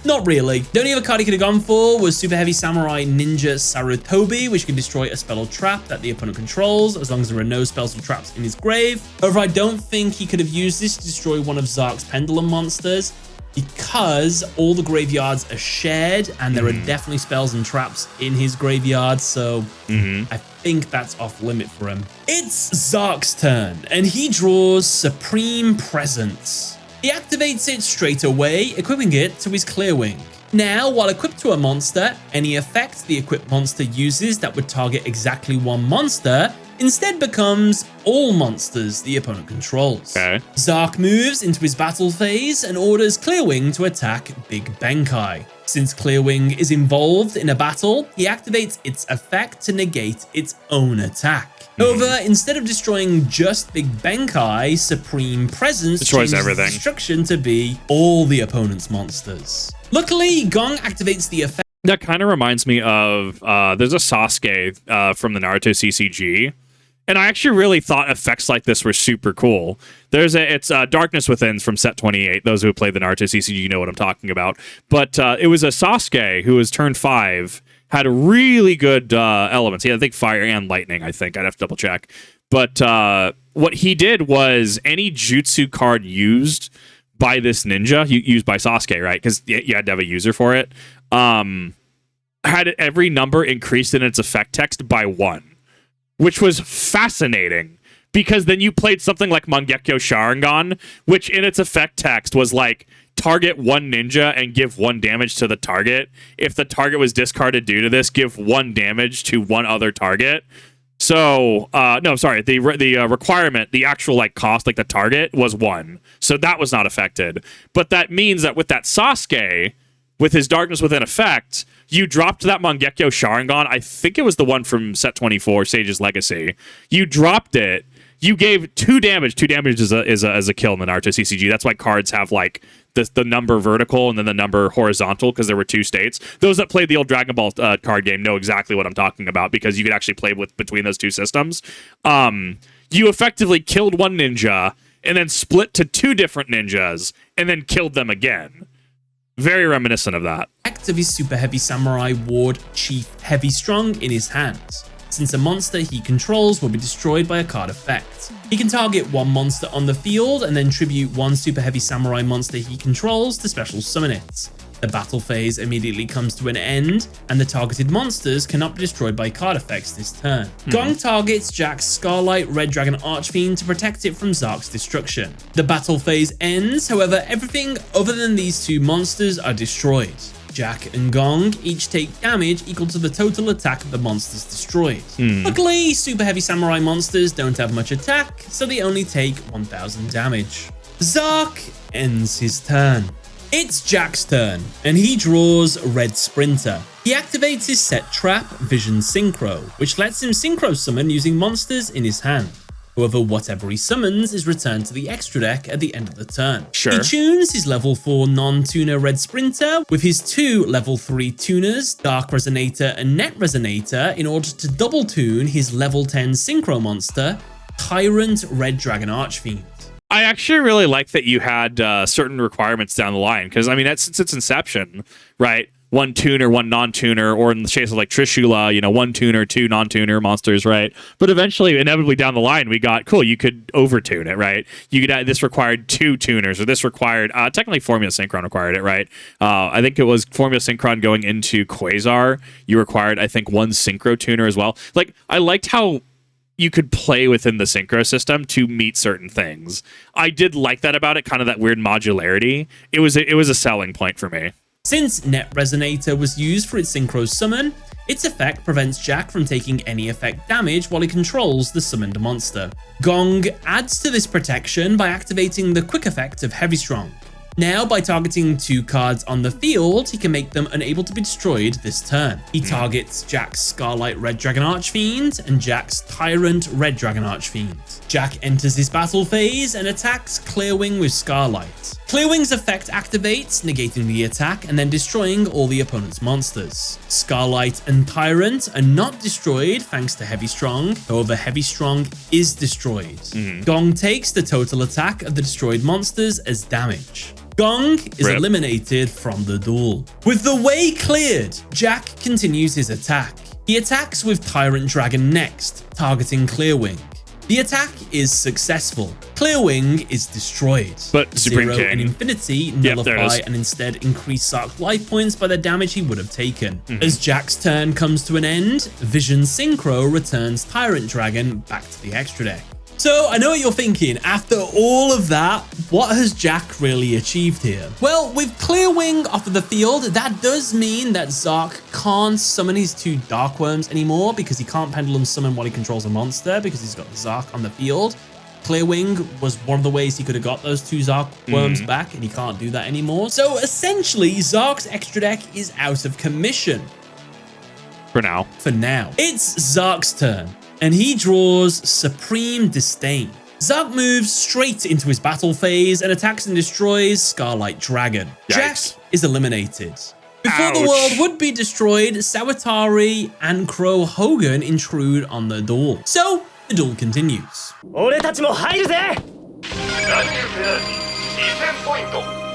Not really. The only other card he could have gone for was Super Heavy Samurai Ninja Sarutobi, which can destroy a spell or trap that the opponent controls, as long as there are no spells or traps in his grave. However, I don't think he could have used this to destroy one of Zark's Pendulum monsters, because all the graveyards are shared, and there are definitely spells and traps in his graveyard, so I think that's off limit for him. It's Zark's turn, and he draws Supreme Presence. He activates it straight away, equipping it to his Clearwing. Now, while equipped to a monster, any effect the equipped monster uses that would target exactly one monster instead becomes all monsters the opponent controls. Okay. Zark moves into his battle phase and orders Clearwing to attack Big Benkai. Since Clearwing is involved in a battle, he activates its effect to negate its own attack. However, instead of destroying just Big Benkai, Supreme Presence destroys changes everything. The destruction to be all the opponent's monsters. Luckily, Gong activates the effect. That kind of reminds me of, there's a Sasuke from the Naruto CCG. And I actually really thought effects like this were super cool. It's Darkness Within from set 28. Those who played the Naruto CCG, you know what I'm talking about. But it was a Sasuke who was turned 5, had really good elements. He had, I think, fire and lightning, I think. I'd have to double check. But what he did was any jutsu card used by this ninja, used by Sasuke, right? Because you had to have a user for it, had every number increased in its effect text by 1. Which was fascinating, because then you played something like Mangekyo Sharingan, which in its effect text was like, target one ninja and give 1 damage to the target. If the target was discarded due to this, give 1 damage to one other target. So, no, sorry, the requirement, the actual like cost, like the target was 1. So that was not affected. But that means that with that Sasuke, with his Darkness Within effect, you dropped that Mangekyo Sharingan. I think it was the one from set 24, Sage's Legacy. You dropped it. You gave 2 damage. 2 damage is a kill in the Naruto CCG. That's why cards have like the number vertical and then the number horizontal, because there were 2 states. Those that played the old Dragon Ball card game know exactly what I'm talking about, because you could actually play with between those 2 systems. You effectively killed one ninja and then split to 2 different ninjas and then killed them again. Very reminiscent of that. Of his Super Heavy Samurai Ward Chief Heavy Strong in his hands, since a monster he controls will be destroyed by a card effect. He can target 1 monster on the field and then tribute 1 Super Heavy Samurai monster he controls to special summon it. The battle phase immediately comes to an end, and the targeted monsters cannot be destroyed by card effects this turn. Gong targets Jack's Scarlight Red Dragon Archfiend to protect it from Zark's destruction. The battle phase ends, however, everything other than these 2 monsters are destroyed. Jack and Gong each take damage equal to the total attack of the monsters destroyed. Luckily, Super Heavy Samurai monsters don't have much attack, so they only take 1000 damage. Zark ends his turn. It's Jack's turn, and he draws Red Sprinter. He activates his set trap, Vision Synchro, which lets him synchro summon using monsters in his hand. However, whatever he summons is returned to the extra deck at the end of the turn. Sure. He tunes his level 4 non-tuner Red Sprinter with his 2 level 3 tuners, Dark Resonator and Net Resonator, in order to double tune his level 10 synchro monster, Tyrant Red Dragon Archfiend. I actually really like that you had certain requirements down the line, because I mean, that's since its inception, right? 1 tuner, 1 non-tuner, or in the case of like Trishula, 1 tuner, 2 non-tuner monsters, right? But eventually, inevitably down the line, we got, cool, you could over-tune it, right? You could this required 2 tuners, or this required, technically Formula Synchron required it, right? I think it was Formula Synchron going into Quasar, you required, I think, 1 synchro tuner as well. Like, I liked how you could play within the synchro system to meet certain things. I did like that about it, kind of that weird modularity. It was a selling point for me. Since Net Resonator was used for its synchro summon, its effect prevents Jack from taking any effect damage while he controls the summoned monster. Gong adds to this protection by activating the quick effect of Heavy Strong. Now, by targeting 2 cards on the field, he can make them unable to be destroyed this turn. He targets Jack's Scarlight Red Dragon Archfiend and Jack's Tyrant Red Dragon Archfiend. Jack enters his battle phase and attacks Clearwing with Scarlight. Clearwing's effect activates, negating the attack and then destroying all the opponent's monsters. Scarlight and Tyrant are not destroyed thanks to Heavy Strong, however Heavy Strong is destroyed. Gong takes the total attack of the destroyed monsters as damage. Gong is eliminated from the duel. With the way cleared, Jack continues his attack. He attacks with Tyrant Dragon next, targeting Clearwing. The attack is successful. Clearwing is destroyed. But Supreme Zero King and Infinity nullify and instead increase Zark's life points by the damage he would have taken. As Jack's turn comes to an end, Vision Synchro returns Tyrant Dragon back to the extra deck. So, I know what you're thinking, after all of that, what has Jack really achieved here? Well, with Clearwing off of the field, that does mean that Zark can't summon his 2 Dark Worms anymore, because he can't Pendulum Summon while he controls a monster, because he's got Zark on the field. Clearwing was one of the ways he could have got those 2 Zark Worms back, and he can't do that anymore. So, essentially, Zark's extra deck is out of commission. For now. For now. It's Zark's turn, and he draws Supreme Disdain. Zark moves straight into his battle phase and attacks and destroys Scarlight Dragon. Yikes. Jack is eliminated. Before the world would be destroyed, Sawatari and Crow Hogan intrude on the duel. So, the duel continues.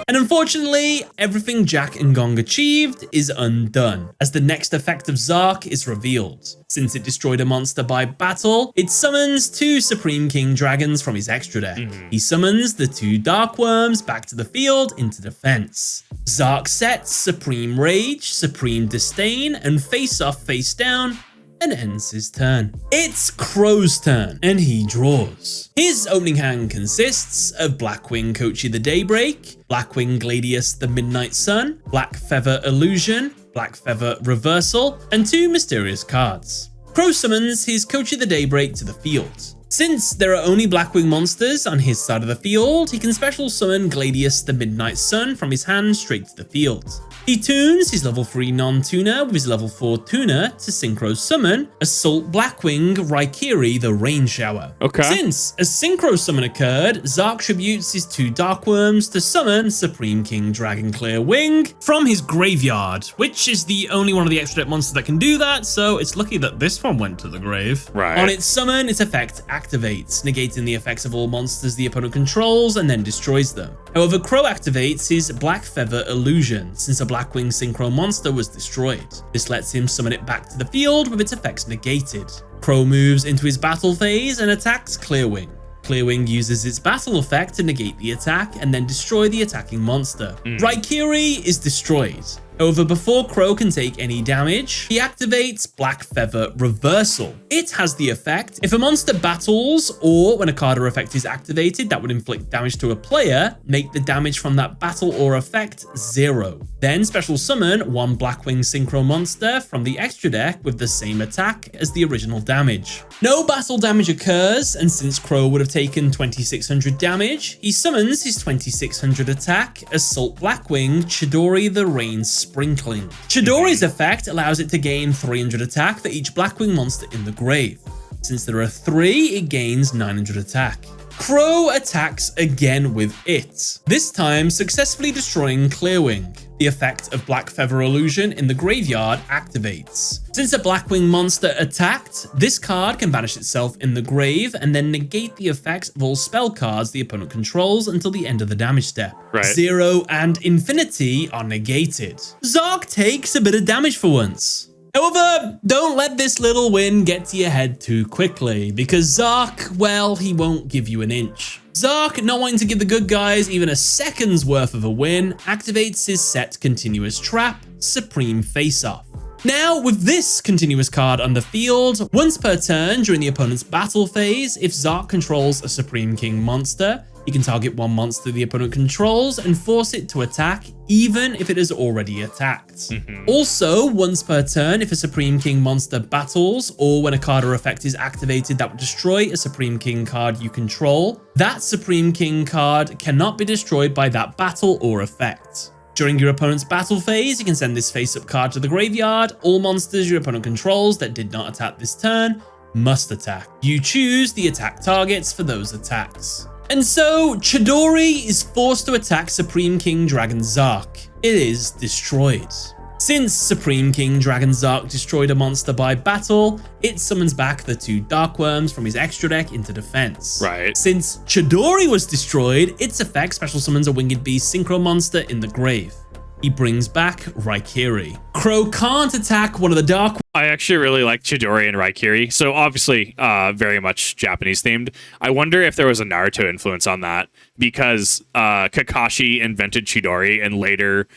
And unfortunately, everything Jack and Gong achieved is undone, as the next effect of Zark is revealed. Since it destroyed a monster by battle, it summons 2 Supreme King Dragons from his extra deck. He summons the 2 Dark Worms back to the field into defense. Zark sets Supreme Rage, Supreme Disdain, and Face Off Face Down, and ends his turn. It's Crow's turn, and he draws. His opening hand consists of Blackwing Kochi the Daybreak, Blackwing Gladius the Midnight Sun, Black Feather Illusion, Black Feather Reversal, and 2 mysterious cards. Crow summons his Kochi the Daybreak to the field. Since there are only Blackwing monsters on his side of the field, he can special summon Gladius the Midnight Sun from his hand straight to the field. He tunes his level 3 non-tuner with his level 4 tuner to synchro summon Assault Blackwing Raikiri the Rain Shower. Okay. Since a synchro summon occurred, Zark tributes his 2 Dark Worms to summon Supreme King Dragon Clear Wing from his graveyard, which is the only one of the extra deck monsters that can do that, so it's lucky that this one went to the grave. Right. On its summon, its effect activates, negating the effects of all monsters the opponent controls and then destroys them. However, Crow activates his Black Feather Illusion, since a Blackwing Synchro monster was destroyed. This lets him summon it back to the field with its effects negated. Crow moves into his battle phase and attacks Clearwing. Clearwing uses its battle effect to negate the attack and then destroy the attacking monster. Raikiri is destroyed. However, before Crow can take any damage, he activates Black Feather Reversal. It has the effect, if a monster battles or when a card or effect is activated that would inflict damage to a player, make the damage from that battle or effect 0. Then special summon 1 Blackwing Synchro monster from the extra deck with the same attack as the original damage. No battle damage occurs, and since Crow would have taken 2600 damage, he summons his 2600 attack, Assault Blackwing Chidori the Rain Sprinkling. Chidori's effect allows it to gain 300 attack for each Blackwing monster in the grave. Since there are 3, it gains 900 attack. Crow attacks again with it, this time successfully destroying Clearwing. The effect of Black Feather Illusion in the graveyard activates. Since a Blackwing monster attacked, this card can banish itself in the grave and then negate the effects of all spell cards the opponent controls until the end of the damage step. Right. 0 and Infinity are negated. Zark takes a bit of damage for once. However, don't let this little win get to your head too quickly, because Zark, well, he won't give you an inch. Zark, not wanting to give the good guys even a second's worth of a win, activates his set continuous trap, Supreme Face-Off. Now, with this continuous card on the field, once per turn during the opponent's battle phase, if Zark controls a Supreme King monster, he can target one monster the opponent controls and force it to attack, even if it has already attacked. Also, once per turn, if a Supreme King monster battles, or when a card or effect is activated that would destroy a Supreme King card you control, that Supreme King card cannot be destroyed by that battle or effect. During your opponent's battle phase, you can send this face-up card to the graveyard. All monsters your opponent controls that did not attack this turn must attack. You choose the attack targets for those attacks. And so, Chidori is forced to attack Supreme King Dragon Zark. It is destroyed. Since Supreme King Dragon Zark destroyed a monster by battle, it summons back the 2 Dark Worms from his extra deck into defense. Right. Since Chidori was destroyed, its effect special summons a Winged Beast Synchro monster in the grave. He brings back Raikiri. Crow can't attack one of the Dark. I actually really like Chidori and Raikiri. So obviously, very much Japanese themed. I wonder if there was a Naruto influence on that, because Kakashi invented Chidori and later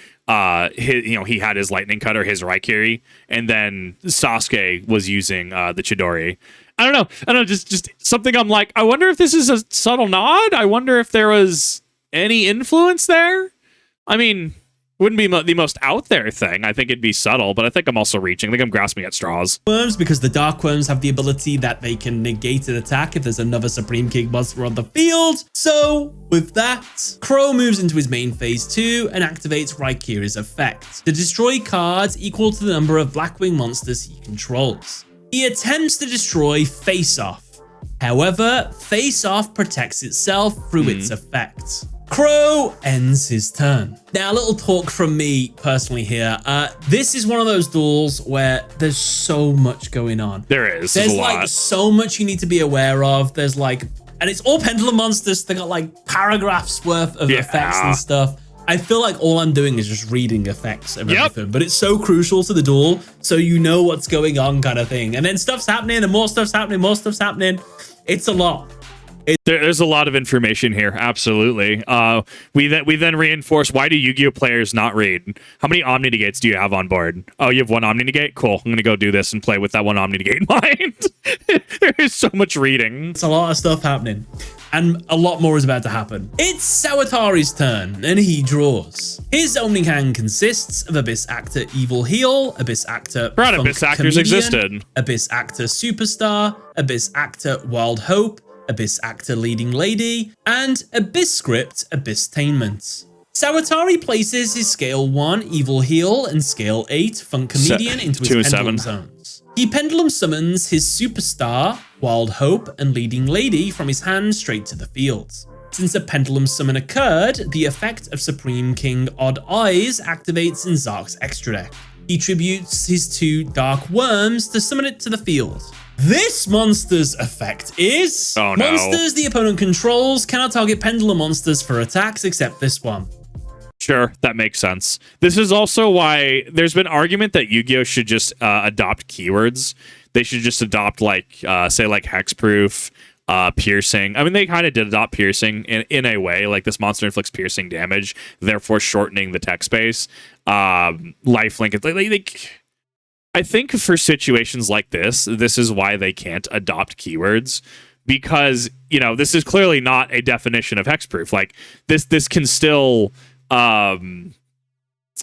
he had his lightning cutter, his Raikiri, and then Sasuke was using the Chidori. I don't know, just something I'm like, I wonder if this is a subtle nod. I wonder if there was any influence there. I mean, wouldn't be the most out there thing. I think it'd be subtle, but I think I'm also reaching. I think I'm grasping at straws. Worms, because the Dark Worms have the ability that they can negate an attack if there's another Supreme King monster on the field. So, with that, Crow moves into his main phase 2 and activates Raikiri's effect to destroy cards equal to the number of Blackwing monsters he controls. He attempts to destroy Face-Off. However, Face-Off protects itself through its effect. Crow ends his turn. Now, a little talk from me personally here. This is one of those duels where there's so much going on. There's a lot. Like so much you need to be aware of. There's like, and it's all pendulum monsters. They got like paragraphs worth of effects and stuff. I feel like all I'm doing is just reading effects of everything, but it's so crucial to the duel, so you know what's going on, kind of thing. And then stuff's happening, and more stuff's happening, more stuff's happening. It's a lot. There's a lot of information here. Absolutely. We then reinforce, why do Yu-Gi-Oh players not read? How many Omni Negates do you have on board? Oh, you have 1 Omni Negate? Cool. I'm going to go do this and play with that 1 Omni Negate in mind. There is so much reading. It's a lot of stuff happening. And a lot more is about to happen. It's Sawatari's turn, and he draws. His opening hand consists of Abyss Actor Evil Heel, Abyss Actor Abyss Actors Comedian, existed. Abyss Actor Superstar, Abyss Actor Wild Hope, Abyss Actor Leading Lady, and Abyss Script Abyss-tainment. Sawatari places his Scale 1 Evil Heel and Scale 8 Funk Comedian into his Pendulum zones. He Pendulum summons his Superstar, Wild Hope, and Leading Lady from his hand straight to the field. Since a Pendulum summon occurred, the effect of Supreme King Odd Eyes activates in Zark's extra deck. He tributes his 2 Dark Worms to summon it to the field. This monster's effect is... Oh, no. Monsters the opponent controls cannot target Pendulum monsters for attacks except this one. Sure, that makes sense. This is also why there's been argument that Yu-Gi-Oh should just adopt keywords. They should just adopt, like, say, like Hexproof, piercing. I mean, they kind of did adopt piercing in a way. Like, this monster inflicts piercing damage, therefore shortening the tech space. Lifelink, I think for situations like this is why they can't adopt keywords. Because, you know, this is clearly not a definition of hexproof. Like, this can still...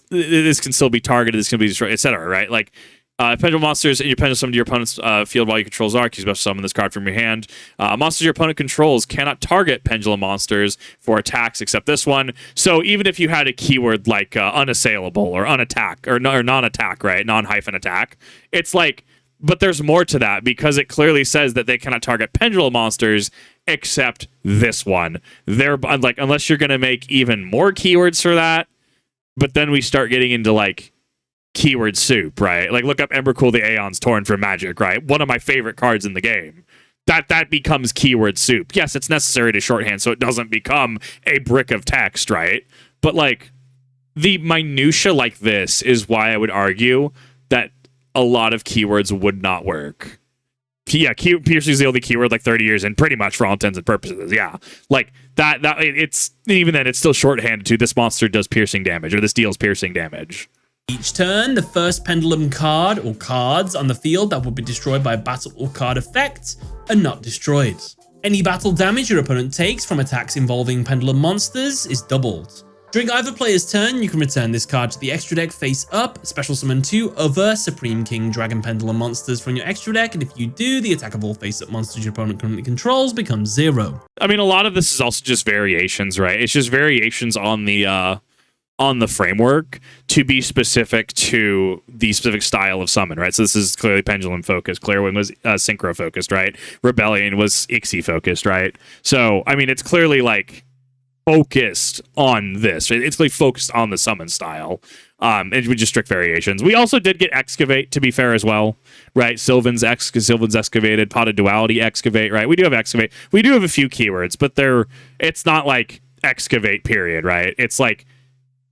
this can still be targeted, this can be destroyed, etc. Right? Like, pendulum monsters and your pendulum summon to your opponent's field while you control Zark. You special summon this card from your hand. Monsters your opponent controls cannot target pendulum monsters for attacks except this one. So even if you had a keyword like unassailable or unattack or non-attack, right? Non-attack, it's like, but there's more to that because it clearly says that they cannot target pendulum monsters except this one. They're like, unless you're going to make even more keywords for that, but then we start getting into like keyword soup, right? Like look up Embercool the Aeons Torn from Magic, right? One of my favorite cards in the game. That becomes keyword soup. Yes, it's necessary to shorthand so it doesn't become a brick of text, right? But like the minutia like this is why I would argue that a lot of keywords would not work. Yeah, piercing is the only keyword like 30 years in, pretty much for all intents and purposes. Yeah, like that it's even then it's still shorthanded to this monster does piercing damage or this deals piercing damage. Each turn, the first pendulum card or cards on the field that will be destroyed by a battle or card effect are not destroyed. Any battle damage your opponent takes from attacks involving pendulum monsters is doubled. During either player's turn, you can return this card to the extra deck face up, special summon 2 other Supreme King Dragon Pendulum monsters from your extra deck, and if you do, the attack of all face-up monsters your opponent currently controls becomes 0. I mean, a lot of this is also just variations, right? It's just variations on the framework to be specific to the specific style of summon, right? So this is clearly Pendulum focused. Clearwing was Synchro focused, right? Rebellion was Ixie focused, right? So, I mean, it's clearly like focused on this. It's like focused on the summon style. And with just strict variations. We also did get Excavate, to be fair, as well, right? Sylvan's Excavated, Potted Duality Excavate, right? We do have Excavate. We do have a few keywords, but it's not like Excavate, period, right? It's like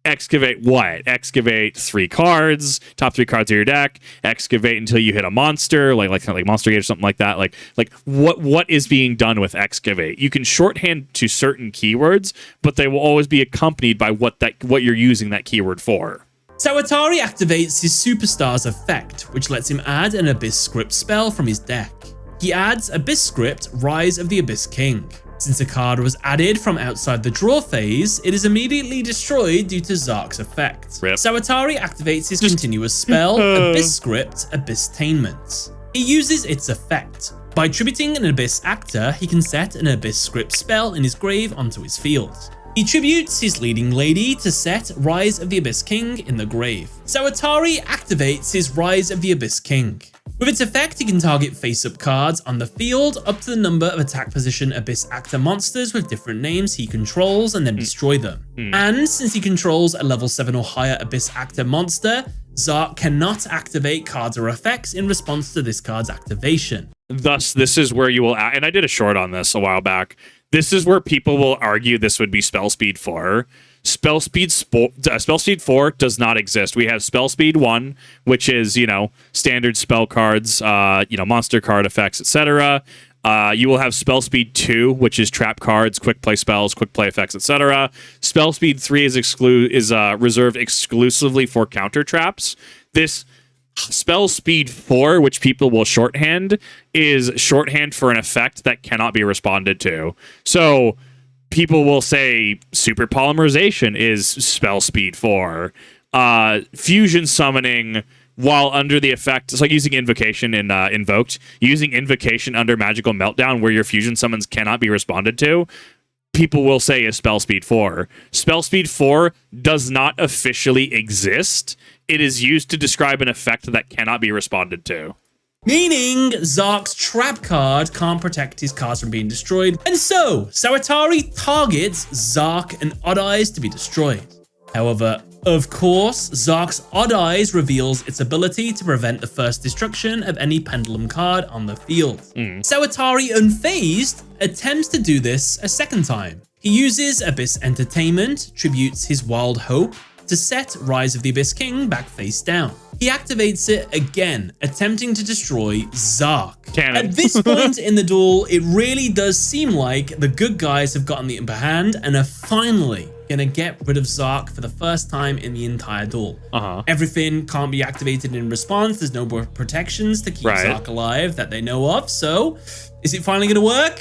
Excavate what? Excavate 3 cards, top 3 cards of your deck. Excavate until you hit a monster, like Monster Gate or something like that. Like what is being done with Excavate? You can shorthand to certain keywords, but they will always be accompanied by what you're using that keyword for. Sawatari activates his Superstar's effect, which lets him add an Abyss Script spell from his deck. He adds Abyss Script Rise of the Abyss King. Since a card was added from outside the draw phase, it is immediately destroyed due to Zark's effect. Rip. Sawatari activates his continuous spell, Abyss Script Abyss-tainment. He uses its effect. By tributing an Abyss Actor, he can set an Abyss Script spell in his grave onto his field. He tributes his Leading Lady to set Rise of the Abyss King in the grave. Sawatari activates his Rise of the Abyss King. With its effect, he can target face-up cards on the field up to the number of attack position Abyss Actor monsters with different names he controls and then destroy them. And since he controls a level 7 or higher Abyss Actor monster, Zark cannot activate cards or effects in response to this card's activation. Thus, this is where you will, and I did a short on this a while back, this is where people will argue this would be Spell Speed 4. Spell Speed 4 does not exist. We have Spell Speed 1, which is, standard spell cards, monster card effects, etc. You will have Spell Speed 2, which is trap cards, quick play spells, quick play effects, etc. Spell Speed 3 is reserved exclusively for counter traps. This Spell Speed 4, which people will shorthand, is shorthand for an effect that cannot be responded to. So people will say Super Polymerization is Spell Speed 4. Fusion Summoning while under the effect. It's like using Invocation in Invoked. Using Invocation under Magical Meltdown, where your fusion summons cannot be responded to, people will say is Spell Speed 4. Spell Speed 4 does not officially exist. It is used to describe an effect that cannot be responded to. Meaning Zark's trap card can't protect his cards from being destroyed. And so, Sawatari targets Zark and Odd Eyes to be destroyed. However, of course, Zark's Odd Eyes reveals its ability to prevent the first destruction of any pendulum card on the field. Sawatari, unfazed, attempts to do this a second time. He uses Abyss Entertainment, tributes his Wild Hope, to set Rise of the Abyss King back face down. He activates it again, attempting to destroy Zark. Cannon. At this point in the duel, it really does seem like the good guys have gotten the upper hand and are finally gonna get rid of Zark for the first time in the entire duel. Everything can't be activated in response. There's no more protections to keep Zark alive that they know of. So, is it finally gonna work?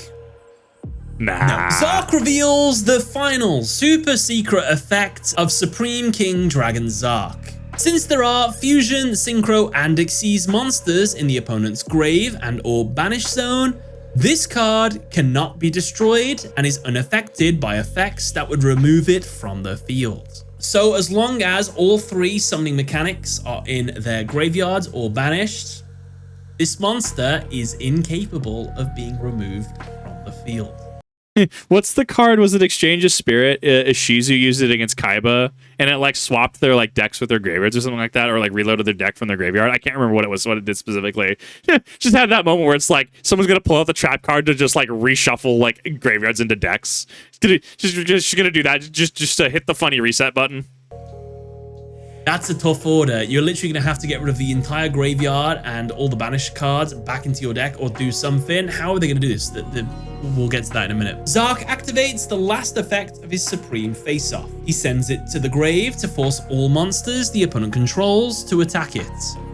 Nah. No. Zark reveals the final super secret effect of Supreme King Dragon Zark. Since there are Fusion, Synchro, and Xyz monsters in the opponent's grave and or banish zone, this card cannot be destroyed and is unaffected by effects that would remove it from the field. So as long as all three summoning mechanics are in their graveyards or banished, this monster is incapable of being removed from the field. What's the card? Was it Exchange of Spirit? Ishizu used it against Kaiba, and it like swapped their like decks with their graveyards or something like that, or like reloaded their deck from their graveyard. I can't remember what it did specifically. Just had that moment where it's like someone's gonna pull out the trap card to just like reshuffle like graveyards into decks. Just gonna do that just to hit the funny reset button. That's a tough order. You're literally going to have to get rid of the entire graveyard and all the banished cards back into your deck or do something. How are they going to do this? We'll get to that in a minute. Zark activates the last effect of his Supreme Face-Off. He sends it to the grave to force all monsters the opponent controls to attack it.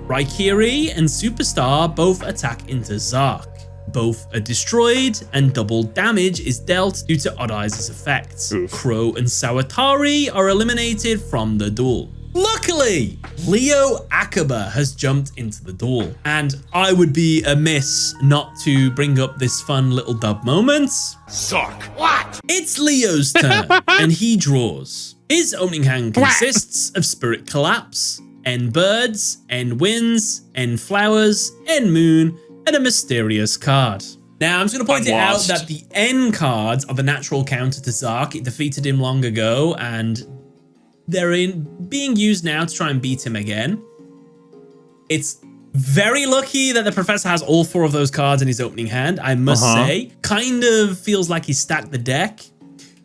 Raikiri and Superstar both attack into Zark. Both are destroyed, and double damage is dealt due to Odd Eyes' effects. Crow and Sawatari are eliminated from the duel. Luckily, Leo Akaba has jumped into the duel, and I would be amiss not to bring up this fun little dub moment. Zark, what? It's Leo's turn, and he draws. His opening hand consists of Spirit Collapse, End Birds, End Winds, End Flowers, End Moon, and a mysterious card. Now, I'm just going to point out that the End cards are the natural counter to Zark. It defeated him long ago, and they're being used now to try and beat him again. It's very lucky that the professor has all four of those cards in his opening hand, I must say. Kind of feels like he stacked the deck,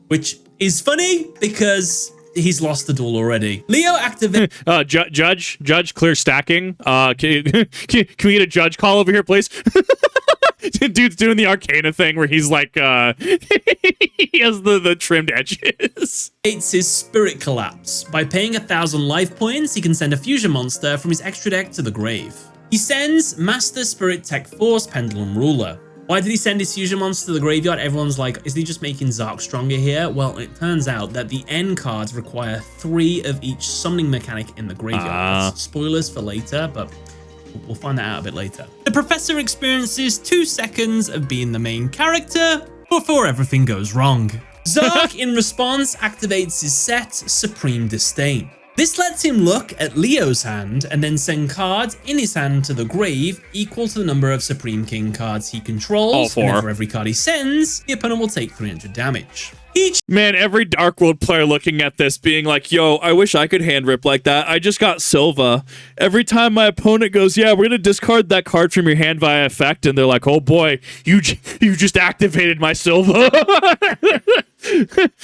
which is funny because he's lost the duel already. Leo activates... Judge, clear stacking. Can we get a judge call over here, please? Dude's doing the Arcana thing where he's like, he has the trimmed edges. It's his Spirit Collapse. By paying 1,000 life points, he can send a fusion monster from his extra deck to the grave. He sends Master Spirit Tech Force Pendulum Ruler. Why did he send his fusion monster to the graveyard? Everyone's like, is he just making Zark stronger here? Well, it turns out that the end cards require 3 of each summoning mechanic in the graveyard. Spoilers for later, but we'll find that out a bit later. The professor experiences 2 seconds of being the main character before everything goes wrong. Zark, in response, activates his set Supreme Disdain. This lets him look at Leo's hand and then send cards in his hand to the grave equal to the number of Supreme King cards he controls. All 4. And for every card he sends, the opponent will take 300 damage. Man, every Dark World player looking at this being like, yo, I wish I could hand rip like that. I just got Silva. Every time my opponent goes, yeah, we're going to discard that card from your hand via effect. And they're like, oh boy, you just activated my Silva.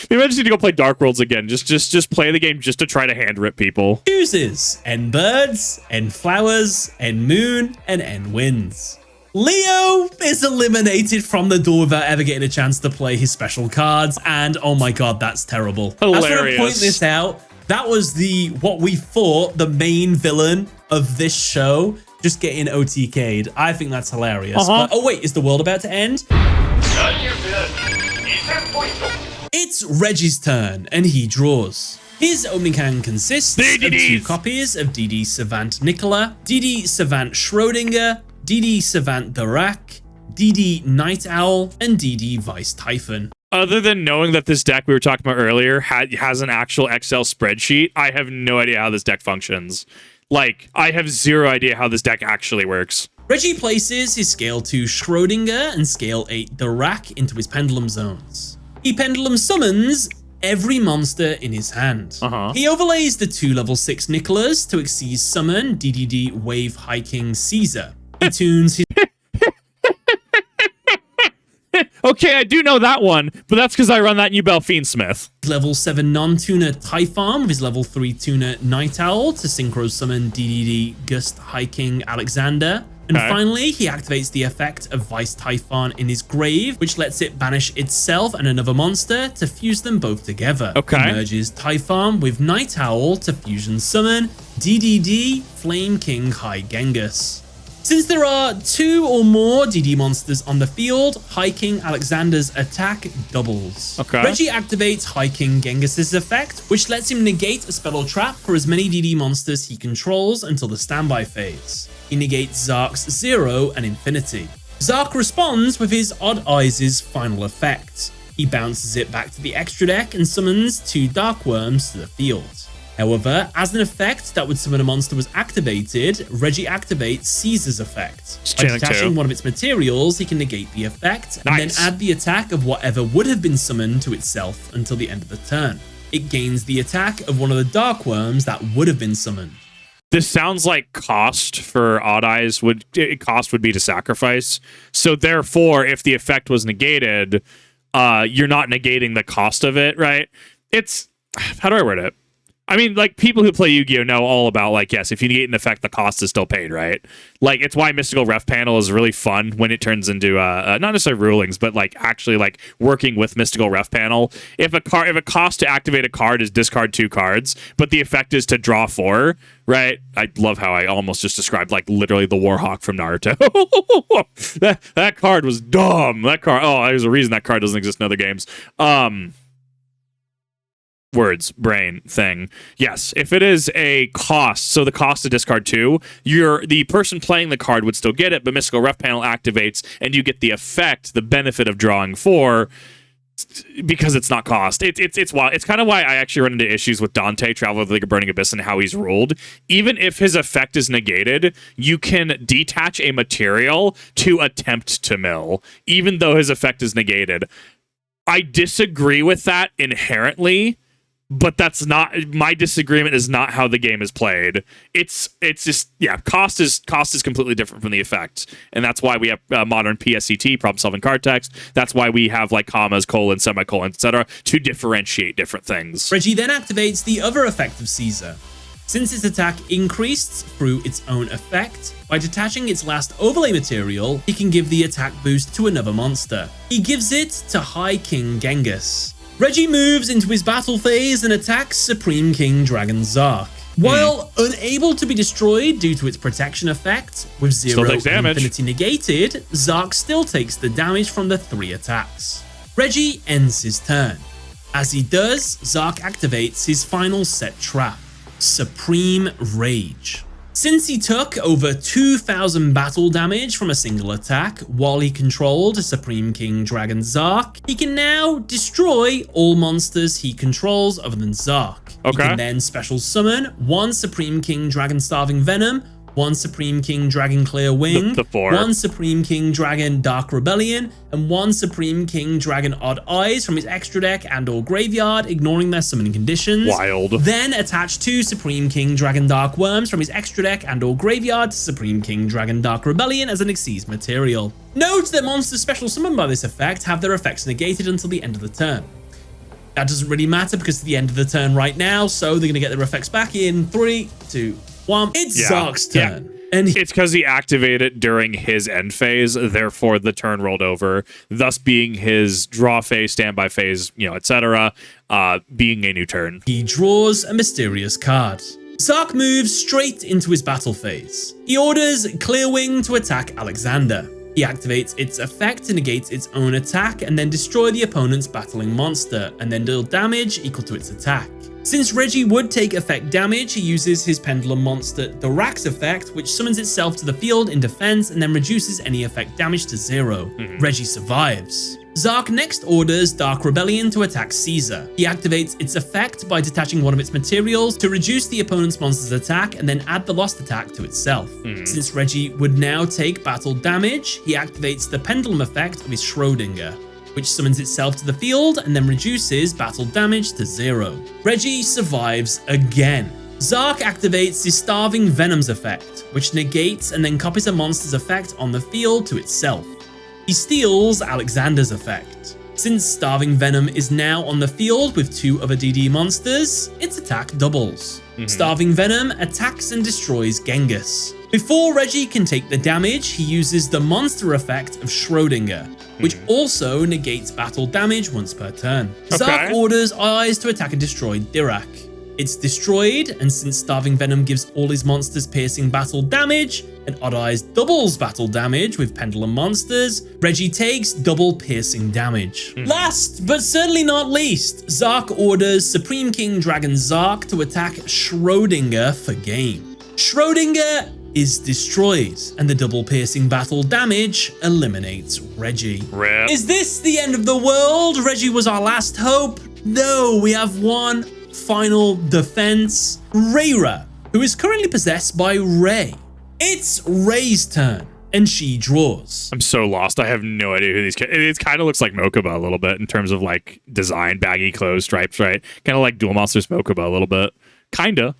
Maybe I just need to go play Dark Worlds again. Just play the game just to try to hand rip people. Chooses End Birds, End Flowers, End Moon, and End Winds. Leo is eliminated from the duel without ever getting a chance to play his special cards, and oh my god, that's terrible. Hilarious. I just want to point this out. That was what we thought the main villain of this show just getting OTK'd. I think that's hilarious. But, oh wait, is the world about to end? It's Reggie's turn, and he draws. His opening hand consists of DDDs. 2 copies of DD Savant Nicola, DD Savant Schrodinger, DD Savant Darak, DD Night Owl, and DD Vice Typhon. Other than knowing that this deck we were talking about earlier has an actual Excel spreadsheet, I have no idea how this deck functions. Like, I have zero idea how this deck actually works. Reggie places his Scale 2 Schrodinger and Scale 8 Darak into his Pendulum Zones. He Pendulum summons every monster in his hand. He overlays the 2 level 6 Nicolas to Xyz summon DDD Wave Hiking Caesar. He tunes his Okay, I do know that one, but that's because I run that new Bell Fiendsmith. level 7 non-tuner Typhon with his level 3 tuner Night Owl to synchro summon DDD Gust Hiking Alexander. And finally, he activates the effect of Vice Typhon in his grave, which lets it banish itself and another monster to fuse them both together. He merges Typhon with Night Owl to fusion summon DDD Flame King High Genghis. Since there are 2 or more DD monsters on the field, High King Alexander's attack doubles. Reggie activates High King Genghis's effect, which lets him negate a spell or trap for as many DD monsters he controls until the standby phase. He negates Zark's 0 and Infinity. Zark responds with his Odd Eyes' final effect. He bounces it back to the extra deck and summons 2 Dark Worms to the field. However, as an effect that would summon a monster was activated, Reggie activates Caesar's effect. By detaching one of its materials, he can negate the effect and then add the attack of whatever would have been summoned to itself until the end of the turn. It gains the attack of one of the Dark Worms that would have been summoned. This sounds like cost for Odd Eyes would be to sacrifice. So therefore, if the effect was negated, you're not negating the cost of it, right? It's, how do I word it? I mean, like, people who play Yu-Gi-Oh! Know all about, like, yes, if you negate an effect, the cost is still paid, right? Like, it's why Mystical Ref Panel is really fun when it turns into, not necessarily rulings, but, like, actually, like, working with Mystical Ref Panel. If a cost to activate a card is discard 2 cards, but the effect is to draw 4, right? I love how I almost just described, like, literally the Warhawk from Naruto. that card was dumb. That card, there's a reason that card doesn't exist in other games. Words, brain thing. Yes, if it is a cost, so the cost to discard 2, the person playing the card would still get it, but Mystical Ref Panel activates and you get the effect, the benefit of drawing 4 because it's not cost. It's wild. It's kind of why I actually run into issues with Dante, Traveler of the League of Burning Abyss, and how he's ruled. Even if his effect is negated, you can detach a material to attempt to mill, even though his effect is negated. I disagree with that inherently, but that's not, my disagreement is not how the game is played. It's just, yeah, cost is completely different from the effect. And that's why we have modern PSCT, problem solving card text. That's why we have like commas, colon, semicolon, etc. to differentiate different things. Reggie then activates the other effect of Caesar. Since its attack increased through its own effect, by detaching its last overlay material, he can give the attack boost to another monster. He gives it to High King Genghis. Reggie moves into his battle phase and attacks Supreme King Dragon Zark. While unable to be destroyed due to its protection effect, with 0 and Infinity negated, Zark still takes the damage from the 3 attacks. Reggie ends his turn. As he does, Zark activates his final set trap, Supreme Rage. Since he took over 2,000 battle damage from a single attack while he controlled Supreme King Dragon Zark, he can now destroy all monsters he controls other than Zark. He can then special summon 1 Supreme King Dragon Starving Venom, 1 Supreme King Dragon Clear Wing, 1 Supreme King Dragon Dark Rebellion, and 1 Supreme King Dragon Odd Eyes from his extra deck and or graveyard, ignoring their summoning conditions. Wild. Then attach 2 Supreme King Dragon Dark Worms from his extra deck and or graveyard to Supreme King Dragon Dark Rebellion as an Xyz material. Note that monsters special summoned by this effect have their effects negated until the end of the turn. That doesn't really matter because it's the end of the turn right now, so they're going to get their effects back in 3, 2, 1. It's Zark's turn. And it's because he activated it during his end phase, therefore the turn rolled over, thus being his draw phase, standby phase, etc., being a new turn. He draws a mysterious card. Zark moves straight into his battle phase. He orders Clearwing to attack Alexander. He activates its effect to negate its own attack and then destroy the opponent's battling monster, and then deal damage equal to its attack. Since Reggie would take effect damage, he uses his pendulum monster Dorak's effect, which summons itself to the field in defense and then reduces any effect damage to 0. Reggie survives. Zark next orders Dark Rebellion to attack Caesar. He activates its effect by detaching one of its materials to reduce the opponent's monster's attack and then add the lost attack to itself. Since Reggie would now take battle damage, he activates the pendulum effect of his Schrodinger, which summons itself to the field and then reduces battle damage to 0. Reggie survives again. Zark activates his Starving Venom's effect, which negates and then copies a monster's effect on the field to itself. He steals Alexander's effect. Since Starving Venom is now on the field with 2 other DD monsters, its attack doubles. Starving Venom attacks and destroys Genghis. Before Reggie can take the damage, he uses the monster effect of Schrodinger, which also negates battle damage once per turn. Zark orders Eyes to attack and destroy Dirac. It's destroyed, and since Starving Venom gives all his monsters piercing battle damage, and Odd Eyes doubles battle damage with pendulum monsters, Reggie takes double piercing damage. Last, but certainly not least, Zark orders Supreme King Dragon Zark to attack Schrodinger for game. Schrodinger is destroyed, and the double piercing battle damage eliminates Reggie. Rip. Is this the end of the world? Reggie was our last hope? No, we have one final defense. Rayra, who is currently possessed by Ray. It's Ray's turn, and she draws. I'm so lost. I have no idea who these kids. It kind of looks like Mokuba a little bit in terms of like design, baggy clothes, stripes, right? Kind of like Duel Monsters Mokuba a little bit. Kinda.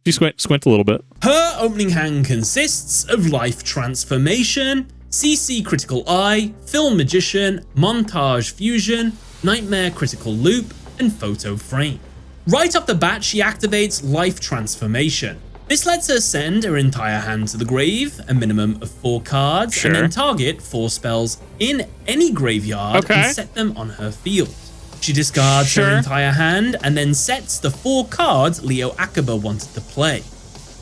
You squint a little bit. Her opening hand consists of Life Transformation, CC Critical Eye, Film Magician, Montage Fusion, Nightmare Critical Loop, and Photo Frame. Right off the bat, she activates Life Transformation. This lets her send her entire hand to the grave, a minimum of 4 cards, and then target 4 spells in any graveyard and set them on her field. She discards her entire hand and then sets the 4 cards Leo Akaba wanted to play.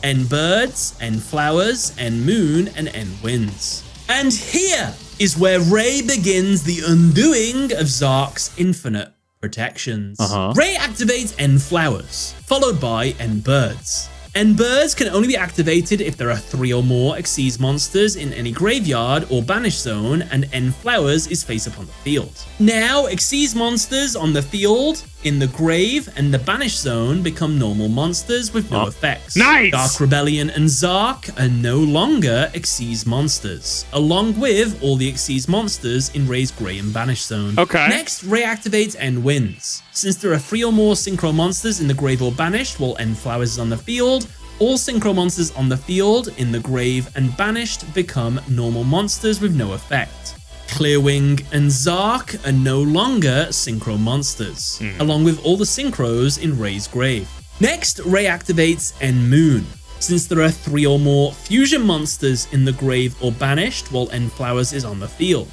End Birds, End Flowers, End Moon, and End Winds. And here is where Ray begins the undoing of Zark's infinite protections. Ray activates End Flowers, followed by End Birds. End Birds can only be activated if there are 3 or more Xyz monsters in any graveyard or banish zone, and End Flowers is face up on the field. Now, Xyz monsters on the field, in the grave, and the banish zone become normal monsters with no effects. Nice! Dark Rebellion and Zark are no longer Xyz monsters, along with all the Xyz monsters in Ray's Grey and Banish Zone. Next, Ray activates End Winds. Since there are 3 or more Synchro monsters in the grave or banished while End Flowers is on the field, all Synchro monsters on the field, in the grave, and banished become normal monsters with no effect. Clearwing and Zark are no longer Synchro monsters, along with all the Synchros in Ray's grave. Next, Ray activates End Moon. Since there are 3 or more fusion monsters in the grave or banished while End Flowers is on the field.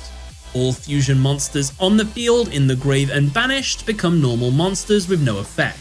All fusion monsters on the field, in the grave, and banished become normal monsters with no effect.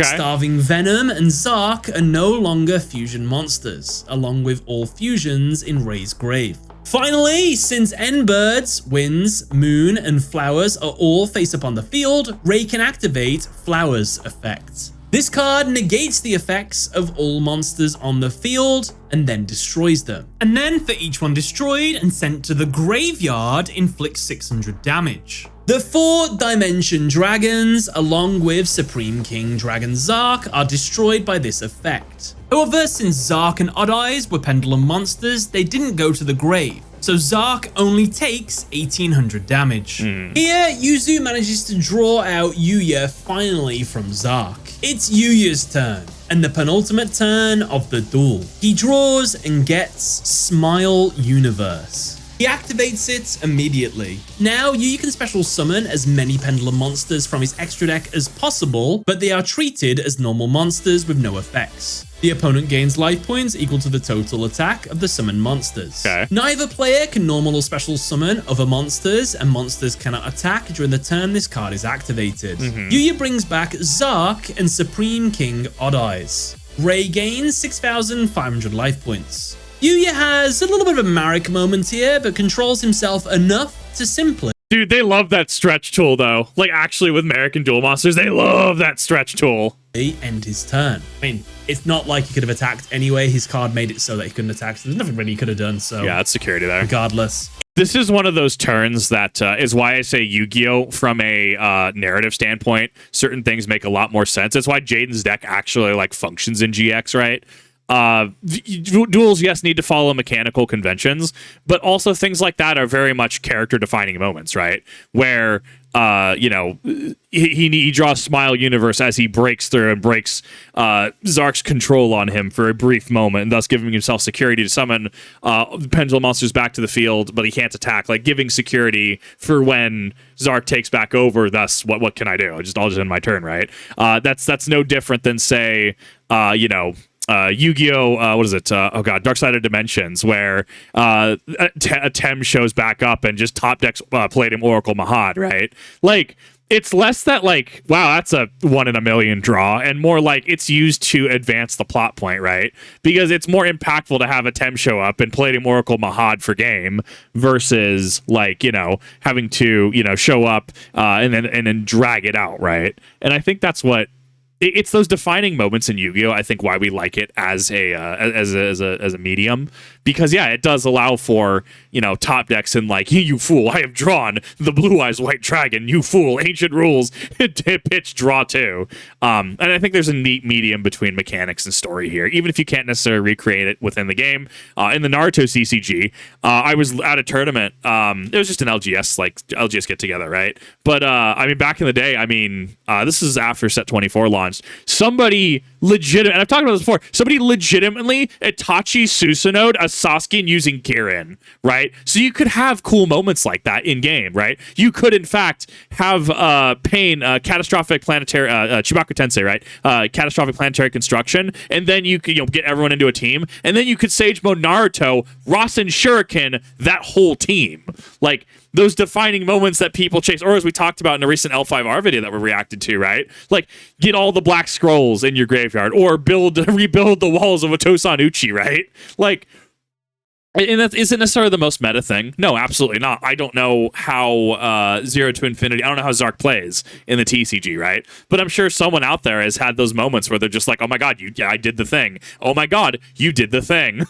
Starving Venom and Zark are no longer fusion monsters, along with all fusions in Ray's grave. Finally, since End Birds, Winds, Moon, and Flowers are all face up on the field, Ray can activate Flowers effect. This card negates the effects of all monsters on the field and then destroys them. And then for each one destroyed and sent to the graveyard, inflicts 600 damage. The 4-dimension dragons, along with Supreme King Dragon Zark, are destroyed by this effect. However, since Zark and Odd Eyes were pendulum monsters, they didn't go to the grave, so Zark only takes 1800 damage. Here, Yuzu manages to draw out Yugioh finally from Zark. It's Yugioh's turn, and the penultimate turn of the duel. He draws and gets Smile Universe. He activates it immediately. Now, Yugioh can special summon as many pendulum monsters from his extra deck as possible, but they are treated as normal monsters with no effects. The opponent gains life points equal to the total attack of the summoned monsters. Neither player can normal or special summon other monsters, and monsters cannot attack during the turn this card is activated. Yugioh brings back Zark and Supreme King Odd Eyes. Ray gains 6,500 life points. Yugioh has a little bit of a Marek moment here, but controls himself enough to simply Dude, they love that stretch tool, though. Like, actually, with American Duel Monsters, they love that stretch tool. He end his turn. I mean, it's not like he could have attacked anyway. His card made it so that he couldn't attack. So there's nothing really he could have done. So yeah, it's security there. Regardless. This is one of those turns that is why I say Yu-Gi-Oh! From a narrative standpoint, certain things make a lot more sense. That's why Jaden's deck actually like functions in GX, right? Duels, yes, need to follow mechanical conventions, but also things like that are very much character-defining moments, right? Where you know, he draws Smile Universe as he breaks through and breaks Zark's control on him for a brief moment, and thus giving himself security to summon Pendulum Monsters back to the field, but he can't attack, like giving security for when Zark takes back over. Thus, what can I do? I'll just end my turn, right? That's no different than, say, you know, Yu-Gi-Oh! What is it? Oh god, Dark Side of Dimensions, where Tem shows back up and just top decks Palladium Oracle Mahad, right? Like, it's less that like, wow, that's a 1 in a million draw, and more like it's used to advance the plot point, right? Because it's more impactful to have a Tem show up and Palladium Oracle Mahad for game versus like, you know, having to, you know, show up and then drag it out, right? And I think that's what. It's those defining moments in Yu-Gi-Oh! I think why we like it as a medium, because yeah, it does allow for, you know, top decks and like, you fool, I have drawn the Blue Eyes White Dragon, you fool, ancient rules, pitch draw two. And I think there's a neat medium between mechanics and story here, even if you can't necessarily recreate it within the game. In the Naruto CCG, I was at a tournament. It was just an LGS get together, right? But I mean, back in the day, I mean, this is after Set 24 launched. Somebody legitimate, and I've talked about this before, somebody legitimately Itachi Susanode a Sasuke using Kirin, right? So you could have cool moments like that in game, right? You could, in fact, have Pain, Catastrophic Planetary, Chibaku Tensei, right? Catastrophic Planetary Construction, and then you could, you know, get everyone into a team, and then you could Sage Mode Naruto, Rasen Shuriken, that whole team. Like, those defining moments that people chase, or as we talked about in a recent L5R video that we reacted to, right? Like, get all the black scrolls in your graveyard, or rebuild the walls of a Tosan Uchi, right? Like, and that isn't necessarily the most meta thing. No, absolutely not. I don't know how Zero to Infinity, I don't know how Zark plays in the TCG, right? But I'm sure someone out there has had those moments where they're just like, oh my god, I did the thing. Oh my god, you did the thing.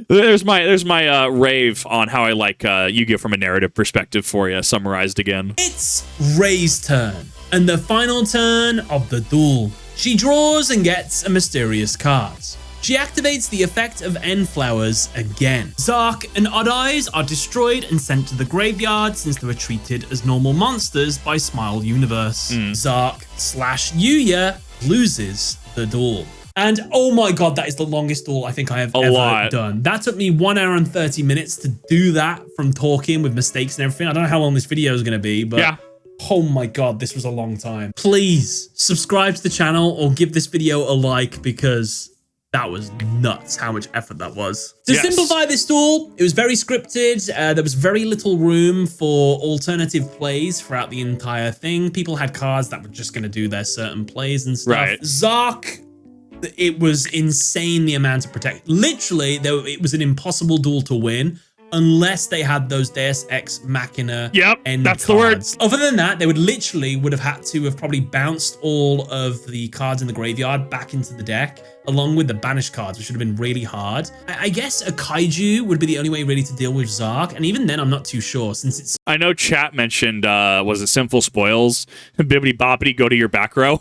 There's my rave on how I like Yu-Gi-Oh! From a narrative perspective for you, summarized again. It's Ray's turn, and the final turn of the duel. She draws and gets a mysterious card. She activates the effect of End Flowers again. Zark and Odd Eyes are destroyed and sent to the graveyard since they were treated as normal monsters by Smile Universe. Zark/Yuya loses the duel. And oh my god, that is the longest duel I think I have ever done. That took me 1 hour and 30 minutes to do that, from talking with mistakes and everything. I don't know how long this video is going to be, but yeah. Oh my god, this was a long time. Please subscribe to the channel or give this video a like, because that was nuts how much effort that was. To simplify this duel, it was very scripted. There was very little room for alternative plays throughout the entire thing. People had cards that were just going to do their certain plays and stuff. Right. Zark, it was insane the amount of protect. Literally, it was an impossible duel to win unless they had those Deus Ex Machina end cards. The word. Other than that, they would have had to have probably bounced all of the cards in the graveyard back into the deck, along with the banished cards, which would have been really hard. I guess a Kaiju would be the only way really to deal with Zark, and even then I'm not too sure, since it's... I know chat mentioned, was it Sinful Spoils? Bibbidi Boppity, go to your back row.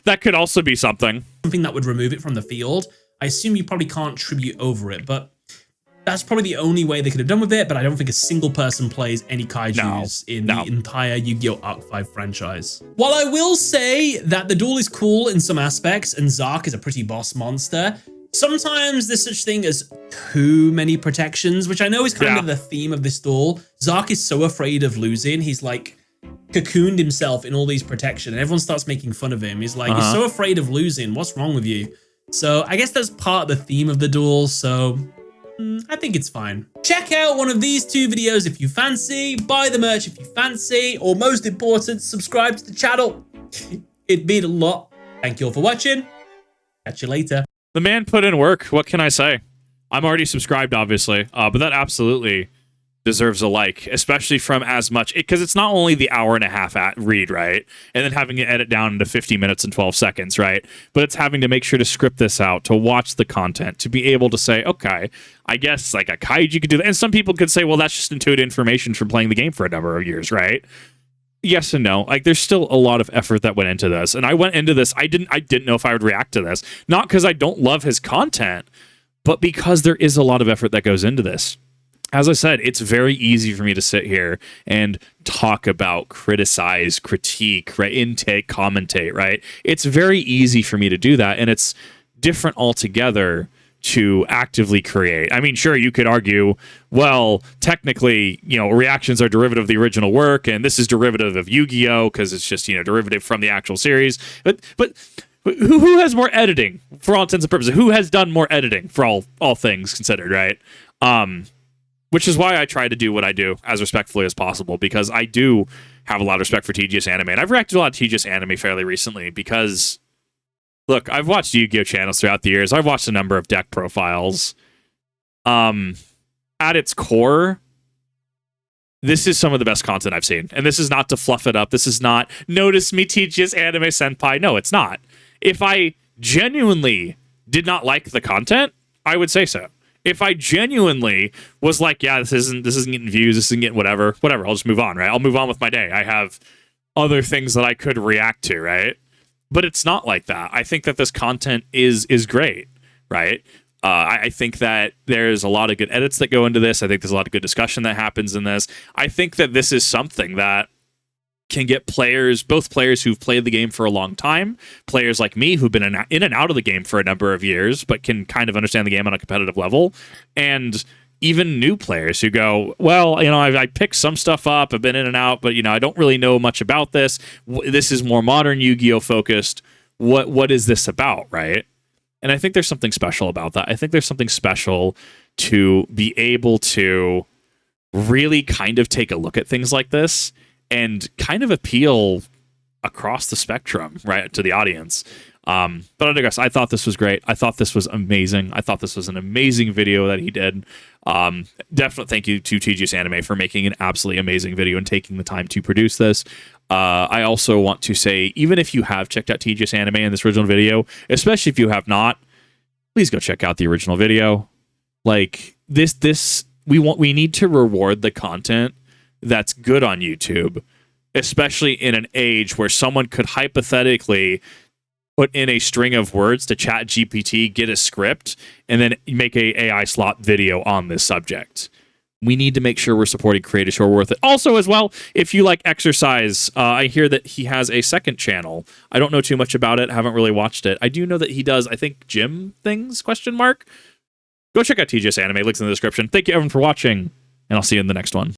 That could also be something that would remove it from the field. I assume you probably can't tribute over it, but that's probably the only way they could have done with it. But I don't think a single person plays any Kaijus in the entire Yu-Gi-Oh! Arc-V franchise. While I will say that the duel is cool in some aspects and Zark is a pretty boss monster, sometimes there's such thing as too many protections, which I know is kind of the theme of this duel. Zark is so afraid of losing. He's like cocooned himself in all these protection, and everyone starts making fun of him. He's like, you're so afraid of losing. What's wrong with you? So I guess that's part of the theme of the duel. So I think it's fine. Check out one of these two videos if you fancy, buy the merch if you fancy, or most important, subscribe to the channel. It'd mean a lot. Thank you all for watching. Catch you later. The man put in work. What can I say? I'm already subscribed, obviously, but that absolutely deserves a like, especially from as much, because it's not only the hour and a half at read, right? And then having to edit down into 50 minutes and 12 seconds, right? But it's having to make sure to script this out, to watch the content, to be able to say, okay, I guess like a kaiju could do that. And some people could say, well, that's just intuitive information from playing the game for a number of years, right? Yes and no. Like, there's still a lot of effort that went into this. And I went into this, I didn't know if I would react to this. Not because I don't love his content, but because there is a lot of effort that goes into this. As I said, it's very easy for me to sit here and talk about, criticize, critique, right? Intake, commentate, right? It's very easy for me to do that, and it's different altogether to actively create. I mean, sure, you could argue, well, technically, reactions are derivative of the original work, and this is derivative of Yu-Gi-Oh! Because it's just, derivative from the actual series. But who has more editing for all intents and purposes? Who has done more editing for all things considered, right? Which is why I try to do what I do as respectfully as possible, because I do have a lot of respect for TGS Anime. And I've reacted to a lot of TGS Anime fairly recently because, look, I've watched Yu-Gi-Oh! Channels throughout the years. I've watched a number of deck profiles. At its core, this is some of the best content I've seen. And this is not to fluff it up. This is not, notice me TGS Anime Senpai. No, it's not. If I genuinely did not like the content, I would say so. If I genuinely was like, yeah, this isn't getting views, this isn't getting whatever, I'll just move on, right? I'll move on with my day. I have other things that I could react to, right? But it's not like that. I think that this content is great, right? I think that there's a lot of good edits that go into this. I think there's a lot of good discussion that happens in this. I think that this is something that can get both players who've played the game for a long time, players like me who've been in and out of the game for a number of years, but can kind of understand the game on a competitive level, and even new players who go, well, I picked some stuff up, I've been in and out, but I don't really know much about this. This is more modern Yu-Gi-Oh! Focused. What is this about, right? And I think there's something special about that. I think there's something special to be able to really kind of take a look at things like this and kind of appeal across the spectrum, right, to the audience. But I digress. I thought this was great. I thought this was amazing. I thought this was an amazing video that he did. Definitely thank you to TGS Anime for making an absolutely amazing video and taking the time to produce this. I also want to say, even if you have checked out TGS Anime in this original video, especially if you have not, please go check out the original video. Like, we need to reward the content that's good on YouTube, especially in an age where someone could hypothetically put in a string of words to Chat GPT, get a script, and then make a AI slot video on this subject. We need to make sure we're supporting creators who are worth it. Also, as well, if you like exercise, I hear that he has a second channel. I don't know too much about it. Haven't really watched it. I do know that he does, I think, gym things, ? Go check out TGS Anime. Links in the description. Thank you, everyone, for watching, and I'll see you in the next one.